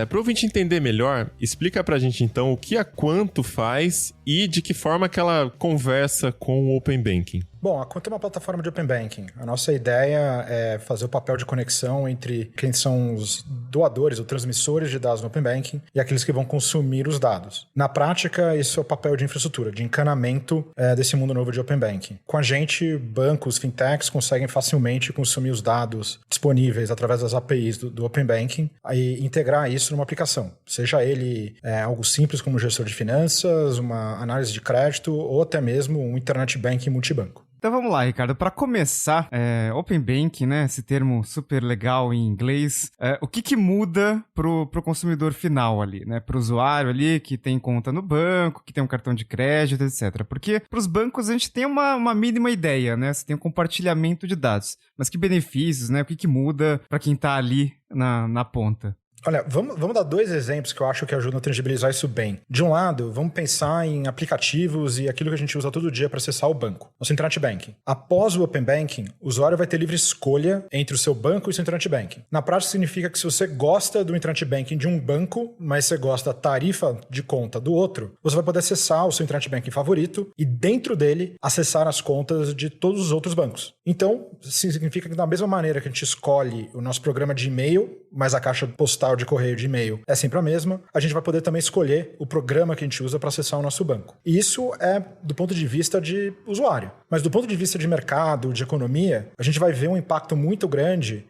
Para o ouvinte entender melhor, explica pra gente então o que a Quanto faz e de que forma que ela conversa com o Open Banking. Bom, a Quanto é uma plataforma de Open Banking. A nossa ideia é fazer o papel de conexão entre quem são os doadores ou transmissores de dados no Open Banking e aqueles que vão consumir os dados. Na prática, isso é o papel de infraestrutura, de encanamento desse mundo novo de Open Banking. Com a gente, bancos, fintechs conseguem facilmente consumir os dados disponíveis através das APIs do Open Banking e integrar isso numa aplicação. Seja ele algo simples como um gestor de finanças, uma análise de crédito ou até mesmo um Internet Banking multibanco. Então vamos lá, Ricardo. Para começar, Open Banking, né, esse termo super legal em inglês, o que muda pro consumidor final ali, né, pro usuário ali que tem conta no banco, que tem um cartão de crédito, etc. Porque pros bancos a gente tem uma mínima ideia, né, você tem um compartilhamento de dados, mas que benefícios, né, o que muda para quem tá ali na ponta? Olha, vamos dar 2 exemplos que eu acho que ajudam a tangibilizar isso bem. De um lado, vamos pensar em aplicativos e aquilo que a gente usa todo dia para acessar o banco, nosso Internet Banking. Após o Open Banking, o usuário vai ter livre escolha entre o seu banco e o seu Internet Banking. Na prática, significa que se você gosta do Internet Banking de um banco, mas você gosta da tarifa de conta do outro, você vai poder acessar o seu Internet Banking favorito e dentro dele acessar as contas de todos os outros bancos. Então, significa que da mesma maneira que a gente escolhe o nosso programa de e-mail, mas a caixa postal de correio de e-mail é sempre a mesma, a gente vai poder também escolher o programa que a gente usa para acessar o nosso banco. E isso é do ponto de vista de usuário. Mas do ponto de vista de mercado, de economia, a gente vai ver um impacto muito grande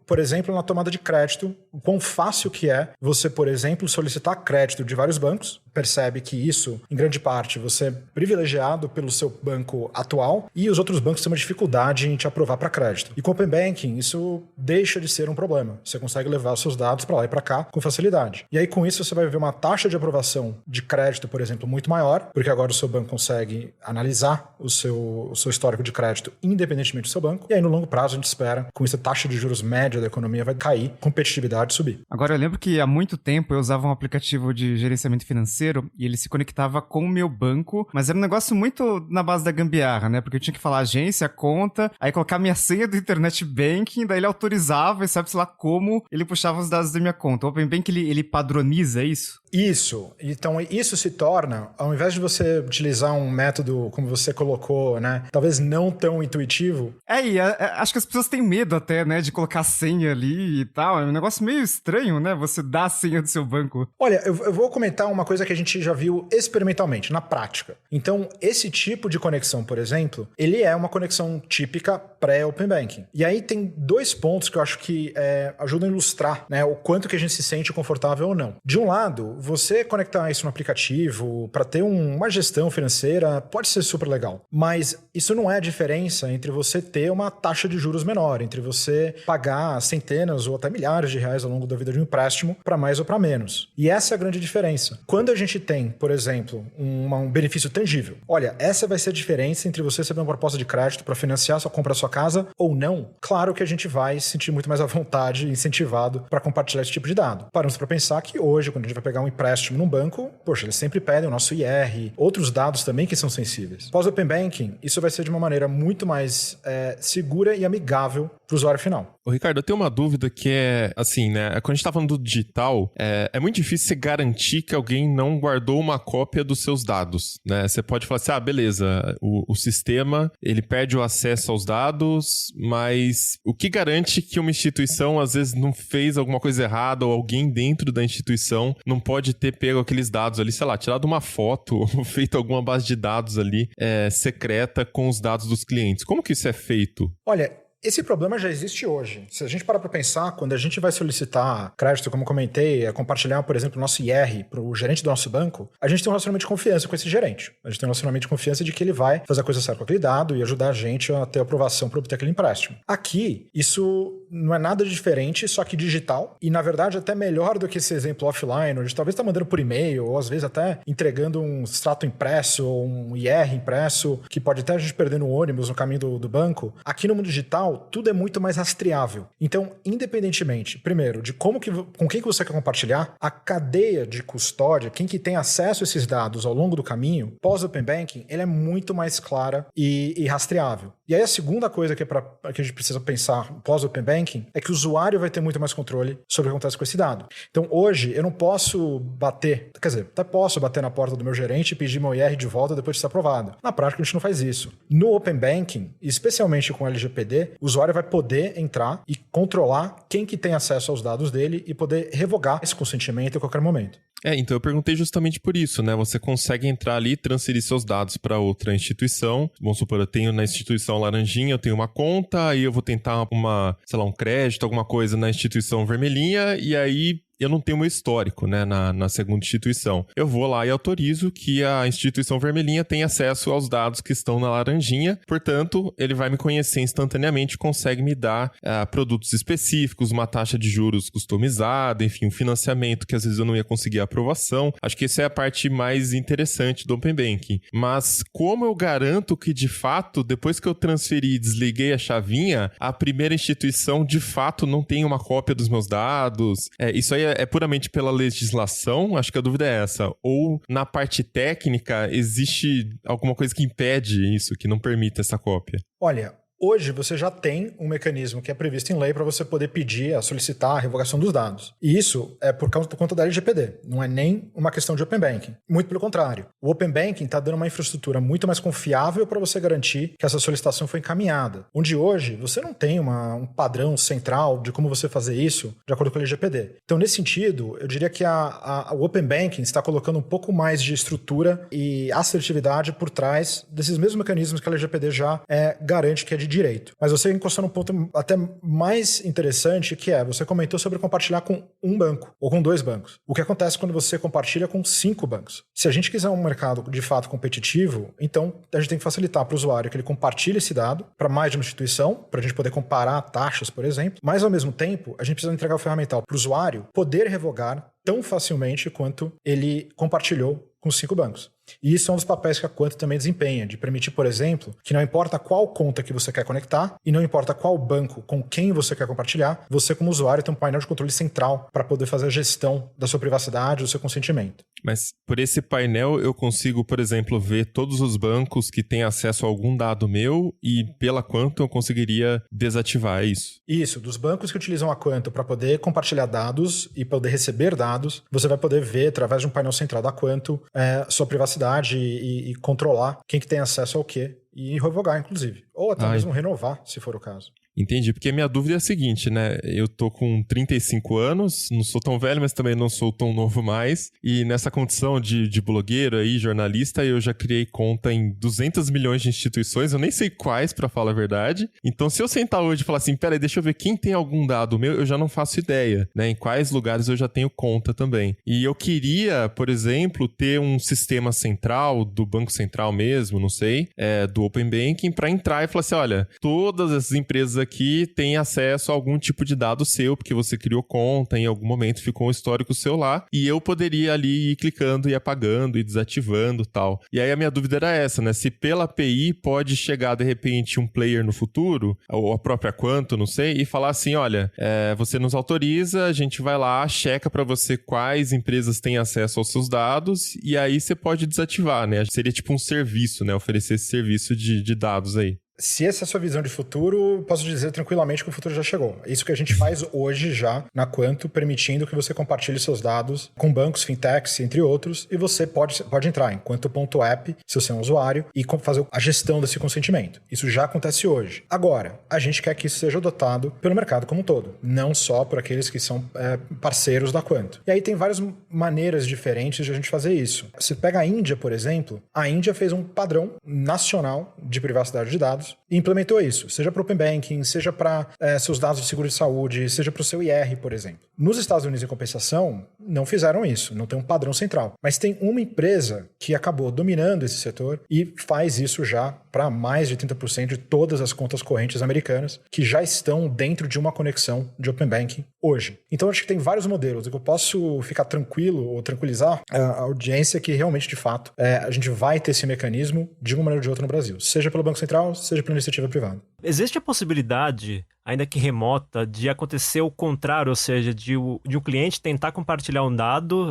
por exemplo, na tomada de crédito, o quão fácil que é você, por exemplo, solicitar crédito de vários bancos. Percebe que isso, em grande parte, você é privilegiado pelo seu banco atual e os outros bancos têm uma dificuldade em te aprovar para crédito. E com o Open Banking, isso deixa de ser um problema. Você consegue levar os seus dados para lá e para cá com facilidade. E aí, com isso, você vai ver uma taxa de aprovação de crédito, por exemplo, muito maior, porque agora o seu banco consegue analisar o seu histórico de crédito independentemente do seu banco. E aí, no longo prazo, a gente espera, com isso, a taxa de juros média da economia vai cair, competitividade subir. Agora, eu lembro que há muito tempo eu usava um aplicativo de gerenciamento financeiro e ele se conectava com o meu banco, mas era um negócio muito na base da gambiarra, né? Porque eu tinha que falar agência, conta, aí colocar minha senha do Internet Banking, daí ele autorizava e sabe-se lá como ele puxava os dados da minha conta. O Open Banking, ele padroniza isso? Isso. Então, isso se torna, ao invés de você utilizar um método, como você colocou, né? Talvez não tão intuitivo. Acho que as pessoas têm medo até, né? De colocar a senha ali e tal. É um negócio meio estranho, né? Você dá a senha do seu banco. Olha, eu vou comentar uma coisa que a gente já viu experimentalmente, na prática. Então, esse tipo de conexão, por exemplo, ele é uma conexão típica pré-Open Banking. E aí tem 2 pontos que eu acho que ajudam a ilustrar, né? O quanto que a gente se sente confortável ou não. De um lado, você conectar isso no aplicativo para ter uma gestão financeira pode ser super legal, mas isso não é a diferença entre você ter uma taxa de juros menor, entre você pagar centenas ou até milhares de reais ao longo da vida de um empréstimo para mais ou para menos. E essa é a grande diferença. Quando a gente tem, por exemplo, um benefício tangível, olha, essa vai ser a diferença entre você receber uma proposta de crédito para financiar sua compra da sua casa ou não, claro que a gente vai se sentir muito mais à vontade e incentivado para compartilhar esse tipo de dado. Paramos para pensar que hoje, quando a gente vai pegar um empréstimo num banco, poxa, eles sempre pedem o nosso IR, outros dados também que são sensíveis. Pós-Open Banking, isso vai ser de uma maneira muito mais segura e amigável para o usuário final. Ô, Ricardo, eu tenho uma dúvida que é, assim, né? Quando a gente tá falando do digital, é muito difícil você garantir que alguém não guardou uma cópia dos seus dados, né? Você pode falar assim, beleza, o sistema, ele perde o acesso aos dados, mas o que garante que uma instituição, às vezes, não fez alguma coisa errada ou alguém dentro da instituição não pode ter pego aqueles dados ali, sei lá, tirado uma foto ou feito alguma base de dados ali secreta com os dados dos clientes? Como que isso é feito? Olha, esse problema já existe hoje. Se a gente parar para pensar, quando a gente vai solicitar crédito, como eu comentei, compartilhar, por exemplo, o nosso IR para o gerente do nosso banco, a gente tem um relacionamento de confiança com esse gerente. A gente tem um relacionamento de confiança de que ele vai fazer a coisa certa com aquele dado e ajudar a gente a ter aprovação para obter aquele empréstimo. Aqui, isso não é nada de diferente, só que digital. E, na verdade, até melhor do que esse exemplo offline, onde a gente talvez está mandando por e-mail, ou às vezes até entregando um extrato impresso ou um IR impresso, que pode até a gente perder no ônibus no caminho do banco. Aqui no mundo digital, tudo é muito mais rastreável. Então, independentemente, primeiro, de com quem que você quer compartilhar, a cadeia de custódia, quem que tem acesso a esses dados ao longo do caminho, pós-Open Banking, ele é muito mais clara e rastreável. E aí a segunda coisa que a gente precisa pensar pós-Open Banking é que o usuário vai ter muito mais controle sobre o que acontece com esse dado. Então, hoje, eu não posso até posso bater na porta do meu gerente e pedir meu IR de volta depois de ser aprovado. Na prática, a gente não faz isso. No Open Banking, especialmente com o LGPD, o usuário vai poder entrar e controlar quem que tem acesso aos dados dele e poder revogar esse consentimento a qualquer momento. Então eu perguntei justamente por isso, né? Você consegue entrar ali e transferir seus dados para outra instituição. Vamos supor, eu tenho na instituição laranjinha, eu tenho uma conta, aí eu vou tentar um crédito, alguma coisa na instituição vermelhinha, e aí eu não tenho meu histórico, né, na segunda instituição. Eu vou lá e autorizo que a instituição vermelhinha tenha acesso aos dados que estão na laranjinha, portanto, ele vai me conhecer instantaneamente, consegue me dar produtos específicos, uma taxa de juros customizada, enfim, um financiamento que às vezes eu não ia conseguir aprovação. Acho que essa é a parte mais interessante do Open Banking. Mas como eu garanto que, de fato, depois que eu transferi e desliguei a chavinha, a primeira instituição, de fato, não tem uma cópia dos meus dados? Isso aí é puramente pela legislação? Acho que a dúvida é essa. Ou, na parte técnica, existe alguma coisa que impede isso, que não permite essa cópia? Olha, hoje você já tem um mecanismo que é previsto em lei para você poder pedir, solicitar a revogação dos dados. E isso é por conta da LGPD, não é nem uma questão de Open Banking. Muito pelo contrário. O Open Banking está dando uma infraestrutura muito mais confiável para você garantir que essa solicitação foi encaminhada. Onde hoje você não tem um padrão central de como você fazer isso de acordo com a LGPD. Então, nesse sentido, eu diria que o Open Banking está colocando um pouco mais de estrutura e assertividade por trás desses mesmos mecanismos que a LGPD já garante que é de direito. Mas você encostou num ponto até mais interessante, que você comentou sobre compartilhar com um banco ou com 2 bancos. O que acontece quando você compartilha com 5 bancos? Se a gente quiser um mercado de fato competitivo, então a gente tem que facilitar para o usuário que ele compartilhe esse dado para mais de uma instituição, para a gente poder comparar taxas, por exemplo, mas ao mesmo tempo a gente precisa entregar o ferramental para o usuário poder revogar tão facilmente quanto ele compartilhou com 5 bancos. E isso é um dos papéis que a Quanto também desempenha, de permitir, por exemplo, que não importa qual conta que você quer conectar e não importa qual banco com quem você quer compartilhar, você como usuário tem um painel de controle central para poder fazer a gestão da sua privacidade, do seu consentimento. Mas por esse painel eu consigo, por exemplo, ver todos os bancos que têm acesso a algum dado meu e pela Quanto eu conseguiria desativar isso? Isso, dos bancos que utilizam a Quanto para poder compartilhar dados e poder receber dados, você vai poder ver através de um painel central da Quanto sua privacidade e controlar quem que tem acesso ao quê e revogar, inclusive. Ou até mesmo renovar, se for o caso. Entendi, porque a minha dúvida é a seguinte, né? Eu tô com 35 anos, não sou tão velho, mas também não sou tão novo mais. E nessa condição de blogueiro aí, jornalista, eu já criei conta em 200 milhões de instituições, eu nem sei quais, pra falar a verdade. Então, se eu sentar hoje e falar assim, peraí, deixa eu ver quem tem algum dado meu, eu já não faço ideia, né? Em quais lugares eu já tenho conta também. E eu queria, por exemplo, ter um sistema central, do Banco Central mesmo, não sei, do Open Banking, pra entrar e falar assim, olha, todas essas empresas aqui têm acesso a algum tipo de dado seu, porque você criou conta, em algum momento ficou um histórico seu lá, e eu poderia ali ir clicando e apagando e desativando e tal. E aí a minha dúvida era essa, né? Se pela API pode chegar de repente um player no futuro, ou a própria Quanto, não sei, e falar assim, olha, você nos autoriza, a gente vai lá, checa pra você quais empresas têm acesso aos seus dados, e aí você pode desativar, né? Seria tipo um serviço, né? Oferecer esse serviço de dados aí. Se essa é a sua visão de futuro, posso dizer tranquilamente que o futuro já chegou. É isso que a gente faz hoje já na Quanto, permitindo que você compartilhe seus dados com bancos, fintechs, entre outros, e você pode entrar em quanto.app, se você é um usuário, e fazer a gestão desse consentimento. Isso já acontece hoje. Agora, a gente quer que isso seja adotado pelo mercado como um todo, não só por aqueles que são parceiros da Quanto. E aí tem várias maneiras diferentes de a gente fazer isso. Se pega a Índia, por exemplo, a Índia fez um padrão nacional de privacidade de dados e implementou isso, seja para o Open Banking, seja para seus dados de seguro de saúde, seja para o seu IR, por exemplo. Nos Estados Unidos, em compensação, não fizeram isso, não tem um padrão central. Mas tem uma empresa que acabou dominando esse setor e faz isso já para mais de 30% de todas as contas correntes americanas que já estão dentro de uma conexão de Open Banking hoje. Então, acho que tem vários modelos. Eu posso ficar tranquilo ou tranquilizar a audiência que realmente, de fato, a gente vai ter esse mecanismo de uma maneira ou de outra no Brasil, seja pelo Banco Central, seja pela iniciativa privada. Existe a possibilidade, ainda que remota, de acontecer o contrário, ou seja, de um cliente tentar compartilhar um dado,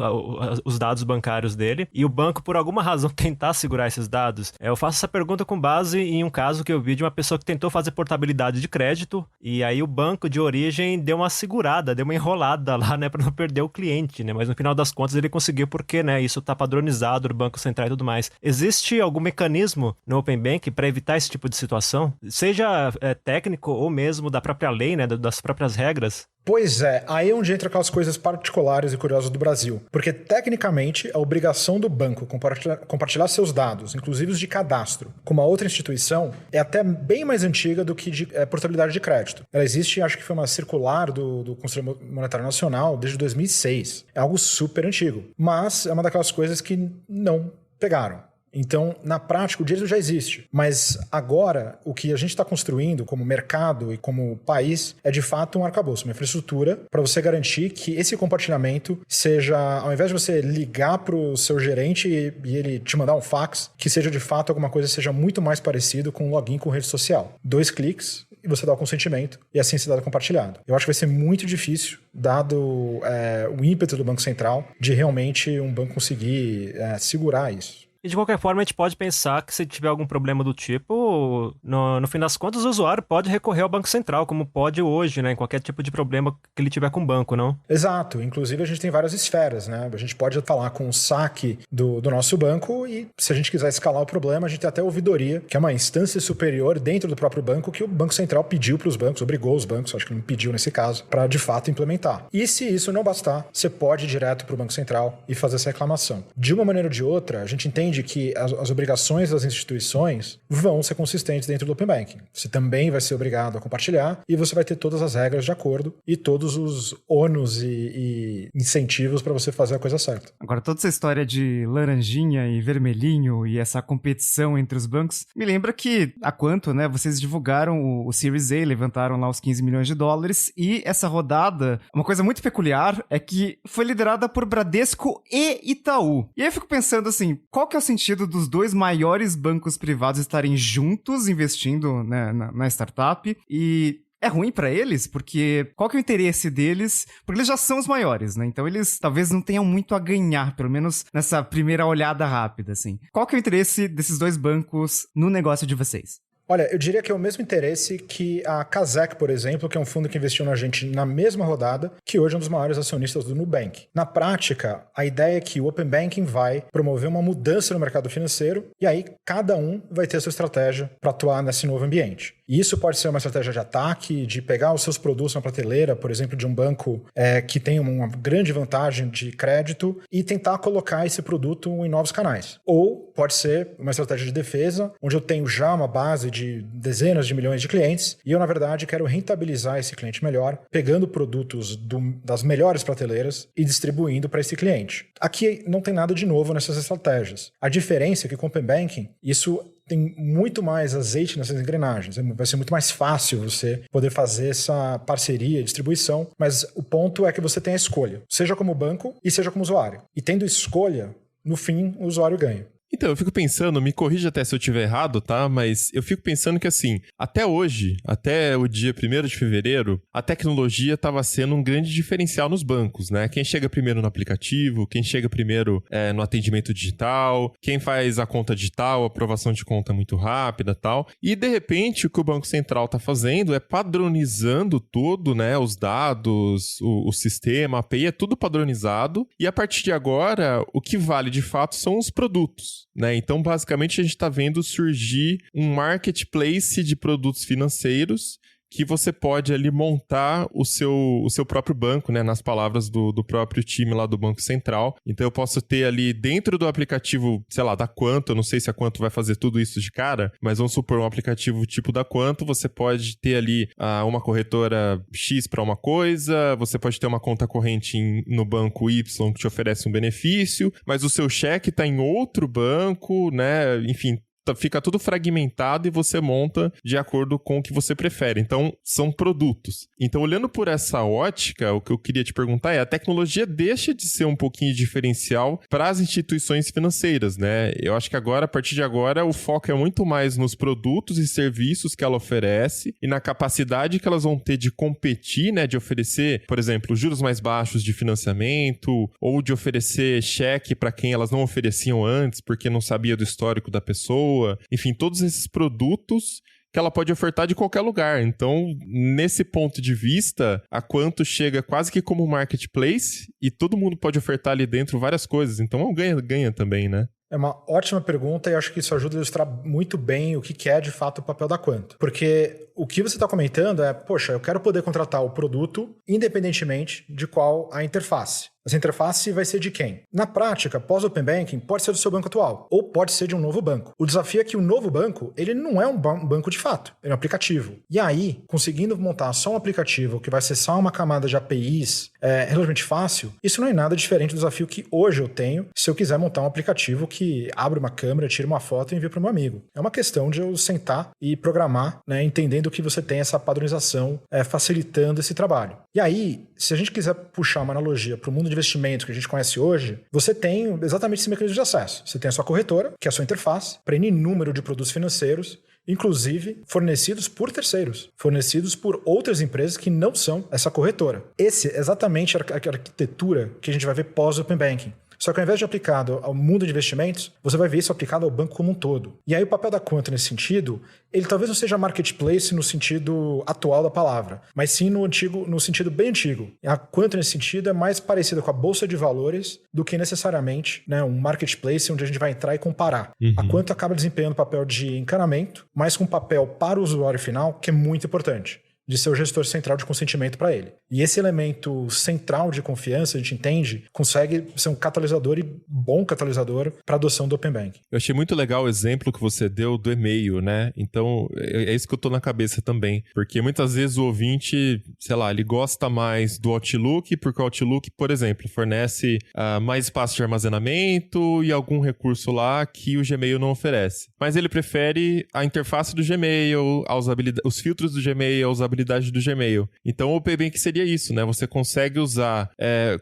os dados bancários dele, e o banco, por alguma razão, tentar segurar esses dados? Eu faço essa pergunta com base em um caso que eu vi de uma pessoa que tentou fazer portabilidade de crédito, e aí o banco de origem deu uma segurada, deu uma enrolada lá, né, para não perder o cliente, né? Mas no final das contas ele conseguiu porque, né, isso tá padronizado no Banco Central e tudo mais. Existe algum mecanismo no Open Banking para evitar esse tipo de situação? Seja técnico ou mesmo da própria lei, né, das próprias regras? Pois é, aí é onde entra aquelas coisas particulares e curiosas do Brasil. Porque, tecnicamente, a obrigação do banco compartilhar seus dados, inclusive os de cadastro, com uma outra instituição, é até bem mais antiga do que de portabilidade de crédito. Ela existe, acho que foi uma circular do Conselho Monetário Nacional desde 2006. É algo super antigo. Mas é uma daquelas coisas que não pegaram. Então, na prática, o direito já existe. Mas agora, o que a gente está construindo como mercado e como país é, de fato, um arcabouço, uma infraestrutura para você garantir que esse compartilhamento seja, ao invés de você ligar para o seu gerente e ele te mandar um fax, que seja, de fato, alguma coisa que seja muito mais parecido com um login com rede social. 2 cliques e você dá o consentimento e assim esse dado é compartilhado. Eu acho que vai ser muito difícil, dado o ímpeto do Banco Central, de realmente um banco conseguir segurar isso. E de qualquer forma, a gente pode pensar que se tiver algum problema do tipo, no fim das contas, o usuário pode recorrer ao Banco Central, como pode hoje, né? Em qualquer tipo de problema que ele tiver com o banco, não? Exato. Inclusive, a gente tem várias esferas, né? A gente pode falar com o saque do nosso banco e, se a gente quiser escalar o problema, a gente tem até a ouvidoria, que é uma instância superior dentro do próprio banco que o Banco Central pediu para os bancos, obrigou os bancos, acho que não pediu nesse caso, para de fato implementar. E se isso não bastar, você pode ir direto para o Banco Central e fazer essa reclamação. De uma maneira ou de outra, a gente entende que as obrigações das instituições vão ser consistentes dentro do Open Banking. Você também vai ser obrigado a compartilhar e você vai ter todas as regras de acordo e todos os ônus e incentivos para você fazer a coisa certa. Agora, toda essa história de laranjinha e vermelhinho e essa competição entre os bancos, me lembra que, há quanto, né, vocês divulgaram o Series A, levantaram lá os 15 milhões de dólares, e essa rodada, uma coisa muito peculiar é que foi liderada por Bradesco e Itaú. E aí eu fico pensando assim, qual que é o sentido dos 2 maiores bancos privados estarem juntos investindo, né, na startup? E é ruim pra eles, porque qual que é o interesse deles? Porque eles já são os maiores, né? Então eles talvez não tenham muito a ganhar, pelo menos nessa primeira olhada rápida, assim. Qual que é o interesse desses 2 bancos no negócio de vocês? Olha, eu diria que é o mesmo interesse que a Kazakh, por exemplo, que é um fundo que investiu na gente na mesma rodada, que hoje é um dos maiores acionistas do Nubank. Na prática, a ideia é que o Open Banking vai promover uma mudança no mercado financeiro e aí cada um vai ter a sua estratégia para atuar nesse novo ambiente. E isso pode ser uma estratégia de ataque, de pegar os seus produtos na prateleira, por exemplo, de um banco que tem uma grande vantagem de crédito e tentar colocar esse produto em novos canais. Ou pode ser uma estratégia de defesa, onde eu tenho já uma base de dezenas de milhões de clientes e eu, na verdade, quero rentabilizar esse cliente melhor, pegando produtos das melhores prateleiras e distribuindo para esse cliente. Aqui não tem nada de novo nessas estratégias. A diferença é que com o Open Banking, isso tem muito mais azeite nessas engrenagens. Vai ser muito mais fácil você poder fazer essa parceria e distribuição, mas o ponto é que você tem a escolha, seja como banco e seja como usuário. E tendo escolha, no fim, o usuário ganha. Então, eu fico pensando, me corrija até se eu estiver errado, tá? Mas eu fico pensando que, assim, até hoje, até o dia 1º de fevereiro, a tecnologia estava sendo um grande diferencial nos bancos, né? Quem chega primeiro no aplicativo, quem chega primeiro no atendimento digital, quem faz a conta digital, a aprovação de conta muito rápida e tal. E, de repente, o que o Banco Central está fazendo é padronizando tudo, né? Os dados, o sistema, a API, é tudo padronizado. E, a partir de agora, o que vale, de fato, são os produtos. Né? Então, basicamente, a gente está vendo surgir um marketplace de produtos financeiros que você pode ali montar o seu próprio banco, né? Nas palavras do próprio time lá do Banco Central. Então, eu posso ter ali dentro do aplicativo, sei lá, da Quanto, eu não sei se a Quanto vai fazer tudo isso de cara, mas vamos supor um aplicativo tipo da Quanto, você pode ter ali uma corretora X para uma coisa, você pode ter uma conta corrente no banco Y que te oferece um benefício, mas o seu cheque está em outro banco, né? Enfim, fica tudo fragmentado e você monta de acordo com o que você prefere. Então, são produtos. Então, olhando por essa ótica, o que eu queria te perguntar é, a tecnologia deixa de ser um pouquinho diferencial para as instituições financeiras, né? Eu acho que agora, a partir de agora, o foco é muito mais nos produtos e serviços que ela oferece e na capacidade que elas vão ter de competir, né? De oferecer, por exemplo, juros mais baixos de financiamento ou de oferecer cheque para quem elas não ofereciam antes porque não sabia do histórico da pessoa. Enfim, todos esses produtos que ela pode ofertar de qualquer lugar. Então, nesse ponto de vista, a Quanto chega quase que como um marketplace e todo mundo pode ofertar ali dentro várias coisas. Então, é um ganha-ganha também, né? É uma ótima pergunta e acho que isso ajuda a ilustrar muito bem o que é de fato o papel da Quanto. Porque o que você está comentando é, poxa, eu quero poder contratar o produto independentemente de qual a interface. Essa interface vai ser de quem? Na prática, pós-Open Banking, pode ser do seu banco atual, ou pode ser de um novo banco. O desafio é que o novo banco, ele não é um banco de fato, ele é um aplicativo. E aí, conseguindo montar só um aplicativo que vai acessar uma camada de APIs relativamente fácil, isso não é nada diferente do desafio que hoje eu tenho se eu quiser montar um aplicativo que abre uma câmera, tira uma foto e envia para o meu amigo. É uma questão de eu sentar e programar, né, entendendo que você tem essa padronização facilitando esse trabalho. E aí, se a gente quiser puxar uma analogia para o mundo de investimentos que a gente conhece hoje, você tem exatamente esse mecanismo de acesso. Você tem a sua corretora, que é a sua interface, para N número de produtos financeiros, inclusive fornecidos por terceiros, fornecidos por outras empresas que não são essa corretora. Esse é exatamente a arquitetura que a gente vai ver pós-Open Banking. Só que ao invés de aplicado ao mundo de investimentos, você vai ver isso aplicado ao banco como um todo. E aí o papel da Quanto nesse sentido, ele talvez não seja marketplace no sentido atual da palavra, mas sim no sentido bem antigo. A Quanto nesse sentido é mais parecida com a bolsa de valores do que necessariamente, né, um marketplace onde a gente vai entrar e comparar. A Quanto acaba desempenhando o papel de encanamento, mas com papel para o usuário final, que é muito importante, de ser o gestor central de consentimento para ele. E esse elemento central de confiança, a gente entende, consegue ser um catalisador e bom catalisador para a adoção do Open Banking. Eu achei muito legal o exemplo que você deu do e-mail, né? Então, é isso que eu tô na cabeça também. Porque muitas vezes o ouvinte, sei lá, ele gosta mais do Outlook, porque o Outlook, por exemplo, fornece mais espaço de armazenamento e algum recurso lá que o Gmail não oferece. Mas ele prefere a interface do Gmail, os filtros do Gmail, a usabilidade do Gmail. Então, o Open Banking seria isso, né? Você consegue usar,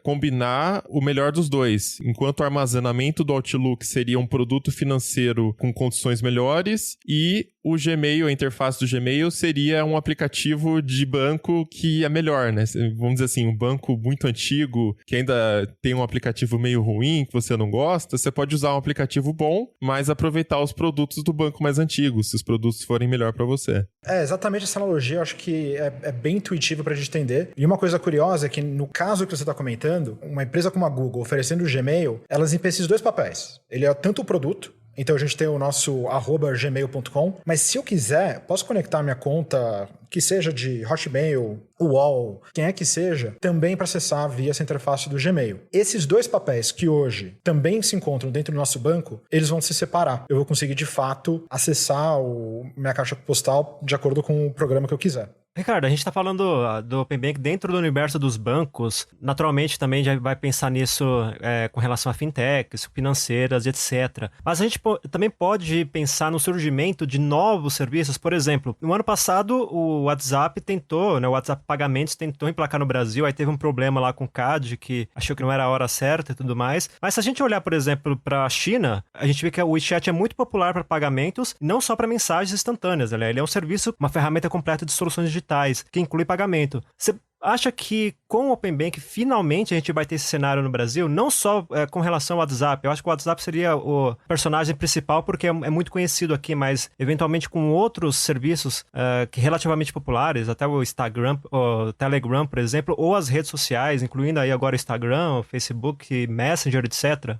combinar o melhor dos dois. Enquanto o armazenamento do Outlook seria um produto financeiro com condições melhores e o Gmail, a interface do Gmail, seria um aplicativo de banco que é melhor, né? Vamos dizer assim, um banco muito antigo, que ainda tem um aplicativo meio ruim, que você não gosta, você pode usar um aplicativo bom, mas aproveitar os produtos do banco mais antigo, se os produtos forem melhor para você. Exatamente essa analogia, eu acho que é bem intuitivo para a gente entender. E uma coisa curiosa é que, no caso que você está comentando, uma empresa como a Google oferecendo o Gmail, elas desempenham esses dois papéis. Ele é tanto o produto, então a gente tem o nosso @gmail.com, mas se eu quiser, posso conectar minha conta, que seja de Hotmail, UOL, quem é que seja, também para acessar via essa interface do Gmail. Esses dois papéis que hoje também se encontram dentro do nosso banco, eles vão se separar. Eu vou conseguir, de fato, acessar minha caixa postal de acordo com o programa que eu quiser. Ricardo, a gente está falando do Open Banking dentro do universo dos bancos. Naturalmente, também já vai pensar nisso com relação a fintechs, financeiras, etc. Mas a gente também pode pensar no surgimento de novos serviços. Por exemplo, no ano passado, o WhatsApp tentou, né, o WhatsApp Pagamentos tentou emplacar no Brasil, aí teve um problema lá com o CAD, que achou que não era a hora certa e tudo mais. Mas se a gente olhar, por exemplo, para a China, a gente vê que o WeChat é muito popular para pagamentos, não só para mensagens instantâneas, né? Ele é um serviço, uma ferramenta completa de soluções digitais, que inclui pagamento. Você acha que com o Open Banking finalmente a gente vai ter esse cenário no Brasil? Não só com relação ao WhatsApp. Eu acho que o WhatsApp seria o personagem principal porque é muito conhecido aqui, mas eventualmente com outros serviços que relativamente populares, até o Instagram, o Telegram, por exemplo, ou as redes sociais, incluindo aí agora o Instagram, o Facebook, Messenger, etc.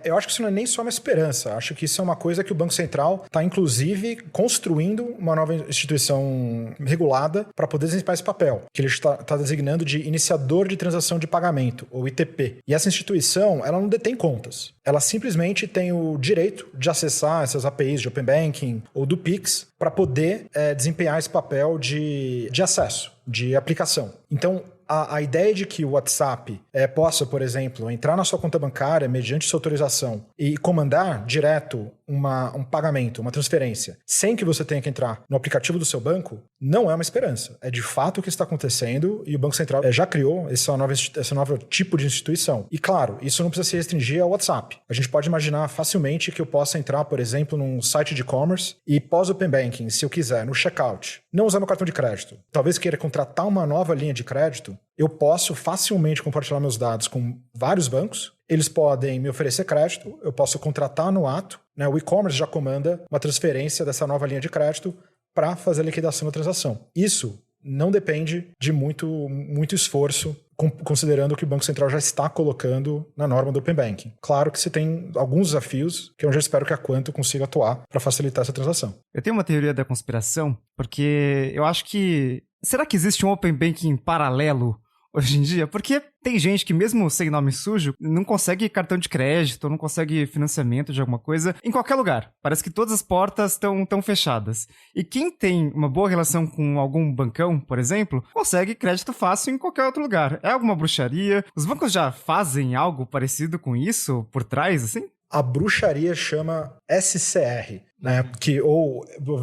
Eu acho que isso não é nem só uma esperança. Acho que isso é uma coisa que o Banco Central está, inclusive, construindo uma nova instituição regulada para poder desempenhar esse papel, que ele está designando de iniciador de transação de pagamento, ou ITP. E essa instituição, ela não detém contas. Ela simplesmente tem o direito de acessar essas APIs de Open Banking ou do Pix para poder desempenhar esse papel de acesso, de aplicação. Então, a ideia de que o WhatsApp possa, por exemplo, entrar na sua conta bancária mediante sua autorização e comandar direto um pagamento, uma transferência, sem que você tenha que entrar no aplicativo do seu banco, não é uma esperança. É de fato o que está acontecendo e o Banco Central já criou esse novo tipo de instituição. E claro, isso não precisa se restringir ao WhatsApp. A gente pode imaginar facilmente que eu possa entrar, por exemplo, num site de e-commerce e pós-Open Banking, se eu quiser, no checkout, não usar meu cartão de crédito, talvez queira contratar uma nova linha de crédito, eu posso facilmente compartilhar meus dados com vários bancos, eles podem me oferecer crédito, eu posso contratar no ato, né? O e-commerce já comanda uma transferência dessa nova linha de crédito para fazer a liquidação da transação. Isso não depende de muito esforço, considerando que o Banco Central já está colocando na norma do Open Banking. Claro que você tem alguns desafios, que eu já espero que a Quanto consiga atuar para facilitar essa transação. Eu tenho uma teoria da conspiração, porque eu acho que... Será que existe um Open Banking paralelo? hoje em dia, porque tem gente que mesmo sem nome sujo, não consegue cartão de crédito, não consegue financiamento de alguma coisa em qualquer lugar. Parece que todas as portas estão fechadas. E quem tem uma boa relação com algum bancão, por exemplo, consegue crédito fácil em qualquer outro lugar. É alguma bruxaria? Os bancos já fazem algo parecido com isso por trás, assim? A bruxaria chama SCR, né? Ou a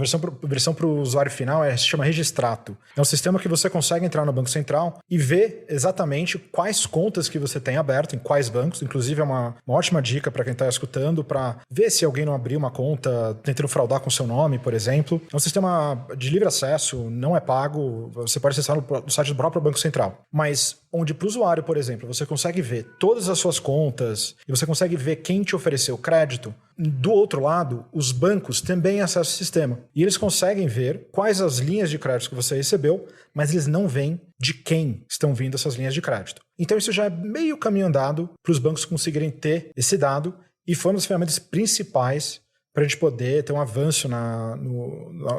versão para o usuário final se chama Registrato. É um sistema que você consegue entrar no Banco Central e ver exatamente quais contas que você tem aberto, em quais bancos. Inclusive é uma ótima dica para quem está escutando, para ver se alguém não abriu uma conta tentando fraudar com seu nome, por exemplo. É um sistema de livre acesso, não é pago, você pode acessar no site do próprio Banco Central. Mas onde para o usuário, por exemplo, você consegue ver todas as suas contas e você consegue ver quem te ofereceu crédito, do outro lado, os bancos também acessam o sistema. E eles conseguem ver quais as linhas de crédito que você recebeu, mas eles não veem de quem estão vindo essas linhas de crédito. Então isso já é meio caminho andado para os bancos conseguirem ter esse dado, e foi uma das ferramentas principais para a gente poder ter um avanço na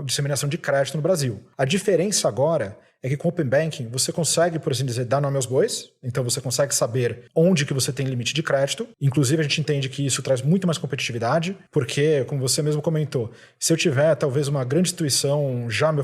disseminação de crédito no Brasil. A diferença agora é que com o Open Banking você consegue, por assim dizer, dar nome aos bois. Então você consegue saber onde que você tem limite de crédito. Inclusive a gente entende que isso traz muito mais competitividade, porque, como você mesmo comentou, se eu tiver talvez uma grande instituição já me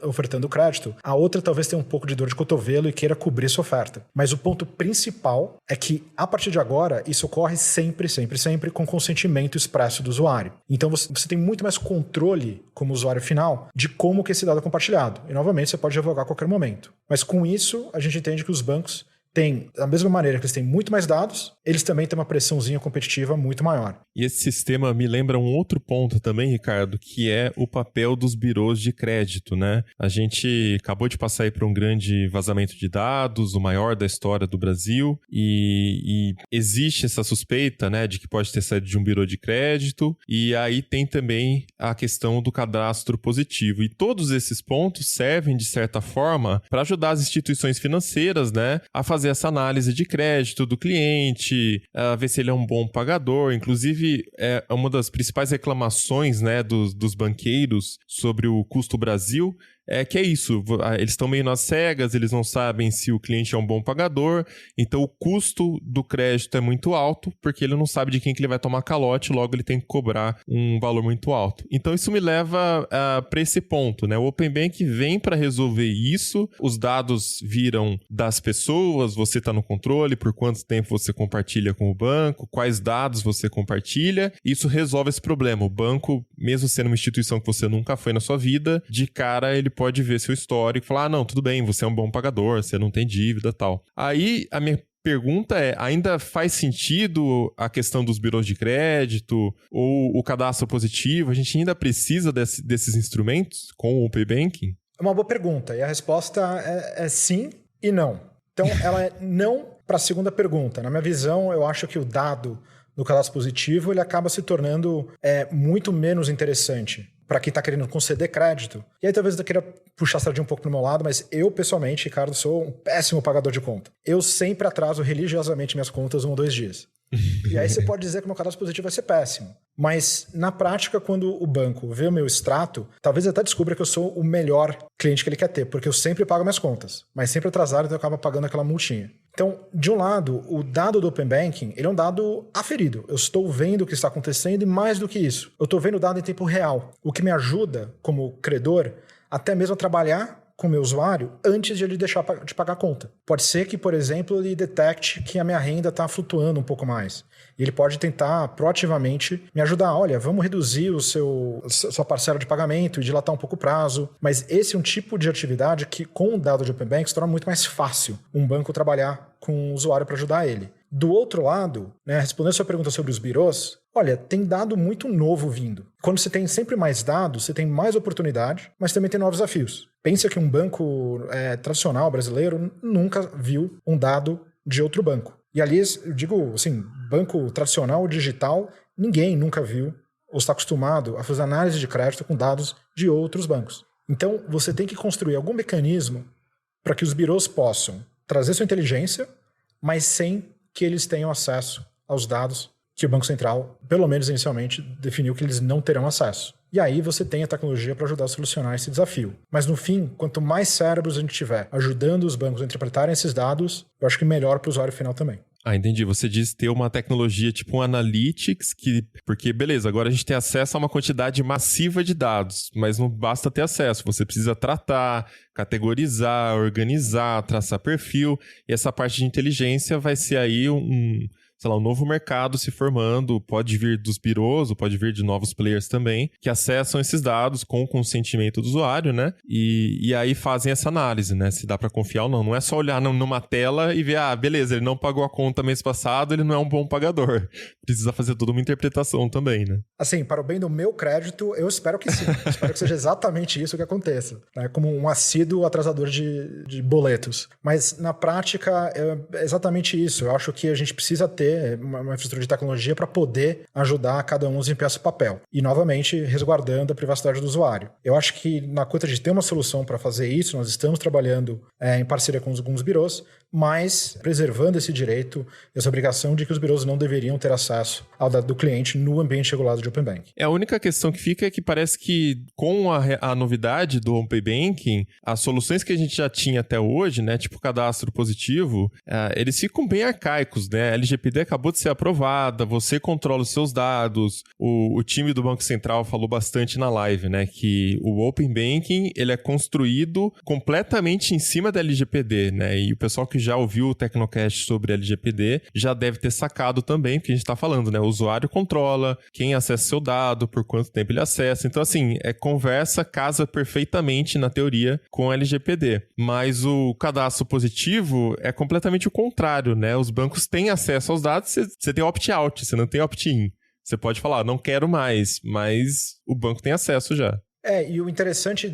ofertando crédito, a outra talvez tenha um pouco de dor de cotovelo e queira cobrir essa oferta. Mas o ponto principal é que, a partir de agora, isso ocorre sempre com consentimento expresso do usuário. Então você tem muito mais controle como usuário final de como que esse dado é compartilhado. E, novamente, você pode revogar a qualquer momento. Mas com isso, a gente entende que os bancos têm, da mesma maneira que eles têm muito mais dados, eles também têm uma pressãozinha competitiva muito maior. E esse sistema me lembra um outro ponto também, Ricardo, que é o papel dos birôs de crédito, né? A gente acabou de passar aí por um grande vazamento de dados, o maior da história do Brasil, e existe essa suspeita, né, de que pode ter saído de um birô de crédito, e aí tem também a questão do cadastro positivo. E todos esses pontos servem, de certa forma, para ajudar as instituições financeiras, né, a fazer essa análise de crédito do cliente, ver se ele é um bom pagador. Inclusive, é uma das principais reclamações, né, dos banqueiros sobre o Custo Brasil, que é isso, eles estão meio nas cegas, eles não sabem se o cliente é um bom pagador, então o custo do crédito é muito alto, porque ele não sabe de quem que ele vai tomar calote, logo ele tem que cobrar um valor muito alto. Então isso me leva para esse ponto, né? O Open Banking vem para resolver isso, os dados viram das pessoas, você está no controle, por quanto tempo você compartilha com o banco, quais dados você compartilha, isso resolve esse problema. O banco, mesmo sendo uma instituição que você nunca foi na sua vida, de cara ele pode ver seu histórico e falar, não, tudo bem, você é um bom pagador, você não tem dívida e tal. Aí, a minha pergunta é, ainda faz sentido a questão dos birôs de crédito ou o cadastro positivo? A gente ainda precisa desses instrumentos com o Open Banking? É uma boa pergunta, e a resposta é sim e não. Então, ela é não para a segunda pergunta. Na minha visão, eu acho que o dado do cadastro positivo ele acaba se tornando muito menos interessante para quem está querendo conceder crédito. E aí talvez eu queira puxar a sardinha um pouco para o meu lado, mas eu, pessoalmente, Ricardo, sou um péssimo pagador de conta. Eu sempre atraso religiosamente minhas contas 1 ou 2 dias. E aí você pode dizer que o meu cadastro positivo vai ser péssimo. Mas, na prática, quando o banco vê o meu extrato, talvez até descubra que eu sou o melhor cliente que ele quer ter, porque eu sempre pago minhas contas, mas sempre atrasado, então eu acabo pagando aquela multinha. Então, de um lado, o dado do Open Banking, ele é um dado aferido. Eu estou vendo o que está acontecendo e mais do que isso, eu estou vendo o dado em tempo real, o que me ajuda, como credor, até mesmo a trabalhar com o meu usuário antes de ele deixar de pagar a conta. Pode ser que, por exemplo, ele detecte que a minha renda está flutuando um pouco mais. E ele pode tentar proativamente me ajudar. Olha, vamos reduzir sua parcela de pagamento e dilatar um pouco o prazo. Mas esse é um tipo de atividade que, com o dado de Open Banking, se torna muito mais fácil um banco trabalhar com o usuário para ajudar ele. Do outro lado, né, respondendo a sua pergunta sobre os birôs, olha, tem dado muito novo vindo. Quando você tem sempre mais dados, você tem mais oportunidade, mas também tem novos desafios. Pensa que um banco tradicional brasileiro nunca viu um dado de outro banco. E ali, eu digo assim, banco tradicional, digital, ninguém nunca viu ou está acostumado a fazer análise de crédito com dados de outros bancos. Então, você tem que construir algum mecanismo para que os birôs possam trazer sua inteligência, mas sem que eles tenham acesso aos dados que o Banco Central, pelo menos inicialmente, definiu que eles não terão acesso. E aí você tem a tecnologia para ajudar a solucionar esse desafio. Mas no fim, quanto mais cérebros a gente tiver ajudando os bancos a interpretarem esses dados, eu acho que melhor para o usuário final também. Ah, entendi. Você diz ter uma tecnologia tipo um Analytics, porque, beleza, agora a gente tem acesso a uma quantidade massiva de dados, mas não basta ter acesso, você precisa tratar, categorizar, organizar, traçar perfil, e essa parte de inteligência vai ser aí um novo mercado se formando, pode vir dos birôs, pode vir de novos players também, que acessam esses dados com o consentimento do usuário, né? E aí fazem essa análise, né? Se dá pra confiar ou não. Não é só olhar numa tela e ver, beleza, ele não pagou a conta mês passado, ele não é um bom pagador. Precisa fazer toda uma interpretação também, né? Assim, para o bem do meu crédito, eu espero que sim. Eu espero que seja exatamente isso que aconteça, né? Como um assíduo atrasador de boletos. Mas, na prática, é exatamente isso. Eu acho que a gente precisa ter uma infraestrutura de tecnologia para poder ajudar cada um a desempenhar esse papel. E, novamente, resguardando a privacidade do usuário. Eu acho que, na conta de ter uma solução para fazer isso, nós estamos trabalhando em parceria com alguns birôs, mas preservando esse direito e essa obrigação de que os birôs não deveriam ter acesso ao dado do cliente no ambiente regulado de Open Banking. A única questão que fica é que parece que com a novidade do Open Banking, as soluções que a gente já tinha até hoje, né, tipo cadastro positivo, eles ficam bem arcaicos, né? A LGPD acabou de ser aprovada, você controla os seus dados, o time do Banco Central falou bastante na live, né, que o Open Banking, ele é construído completamente em cima da LGPD, né, e o pessoal que já ouviu o Tecnocast sobre LGPD já deve ter sacado também, porque a gente tá falando, né, o usuário controla quem acessa seu dado, por quanto tempo ele acessa, então assim, casa perfeitamente na teoria com a LGPD, mas o cadastro positivo é completamente o contrário, né, os bancos têm acesso aos dados, você tem opt-out, você não tem opt-in. Você pode falar, não quero mais, mas o banco tem acesso já. E o interessante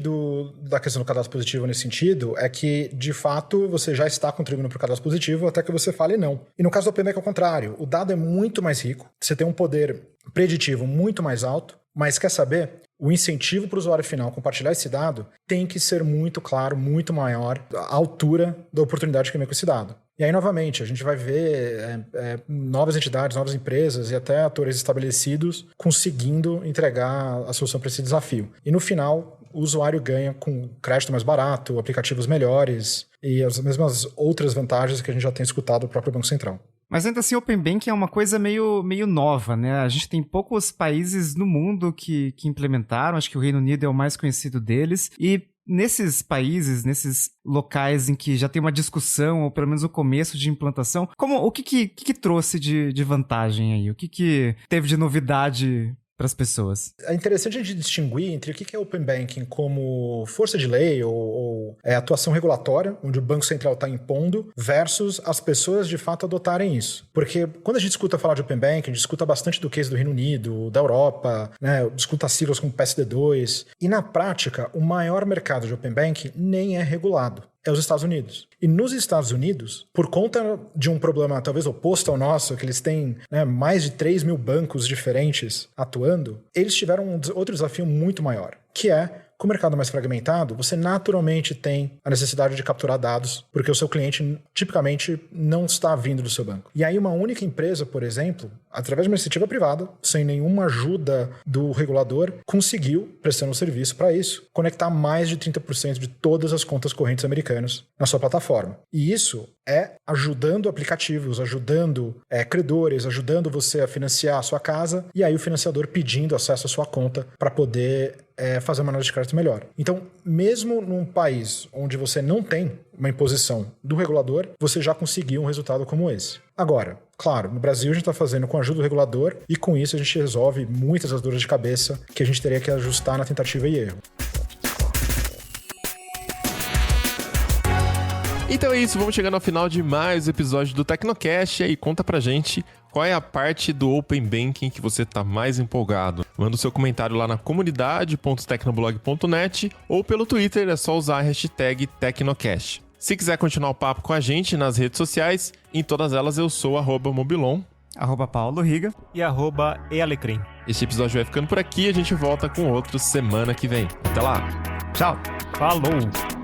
da questão do cadastro positivo nesse sentido é que, de fato, você já está contribuindo para o cadastro positivo até que você fale não. E no caso do Open Banking é o contrário. O dado é muito mais rico, você tem um poder preditivo muito mais alto, mas quer saber? O incentivo para o usuário final compartilhar esse dado tem que ser muito claro, muito maior, à altura da oportunidade que vem com esse dado. E aí, novamente, a gente vai ver novas entidades, novas empresas e até atores estabelecidos conseguindo entregar a solução para esse desafio. E no final, o usuário ganha com crédito mais barato, aplicativos melhores e as mesmas outras vantagens que a gente já tem escutado do próprio Banco Central. Mas ainda assim, Open Banking é uma coisa meio nova, né? A gente tem poucos países no mundo que implementaram, acho que o Reino Unido é o mais conhecido deles, e nesses países, nesses locais em que já tem uma discussão, ou pelo menos o começo de implantação, o que trouxe de vantagem aí? O que teve de novidade para as pessoas? É interessante a gente distinguir entre o que é Open Banking como força de lei ou atuação regulatória, onde o Banco Central está impondo, versus as pessoas de fato adotarem isso. Porque quando a gente escuta falar de Open Banking, a gente escuta bastante do case do Reino Unido, da Europa, né? Escuta siglas como PSD2. E na prática, o maior mercado de Open Banking nem é regulado. É os Estados Unidos. E nos Estados Unidos, por conta de um problema talvez oposto ao nosso, que eles têm mais de 3 mil bancos diferentes atuando, eles tiveram outro desafio muito maior, que é, com o mercado mais fragmentado, você naturalmente tem a necessidade de capturar dados, porque o seu cliente tipicamente não está vindo do seu banco. E aí uma única empresa, por exemplo, através de uma iniciativa privada, sem nenhuma ajuda do regulador, conseguiu, prestando um serviço para isso, conectar mais de 30% de todas as contas correntes americanas na sua plataforma. E isso é ajudando aplicativos, ajudando credores, ajudando você a financiar a sua casa, e aí o financiador pedindo acesso à sua conta para poder fazer uma análise de crédito melhor. Então, mesmo num país onde você não tem uma imposição do regulador, você já conseguiu um resultado como esse. Agora, claro, no Brasil a gente está fazendo com a ajuda do regulador e com isso a gente resolve muitas das dores de cabeça que a gente teria que ajustar na tentativa e erro. Então é isso, vamos chegando ao final de mais um episódio do Tecnocast. E aí, conta pra gente qual é a parte do Open Banking que você tá mais empolgado. Manda o seu comentário lá na comunidade.tecnoblog.net ou pelo Twitter, é só usar a hashtag Tecnocast. Se quiser continuar o papo com a gente nas redes sociais, em todas elas eu sou @mobilon, @Paulo Riga e @ealecrim. Este episódio vai ficando por aqui, a gente volta com outro semana que vem. Até lá! Tchau! Falou!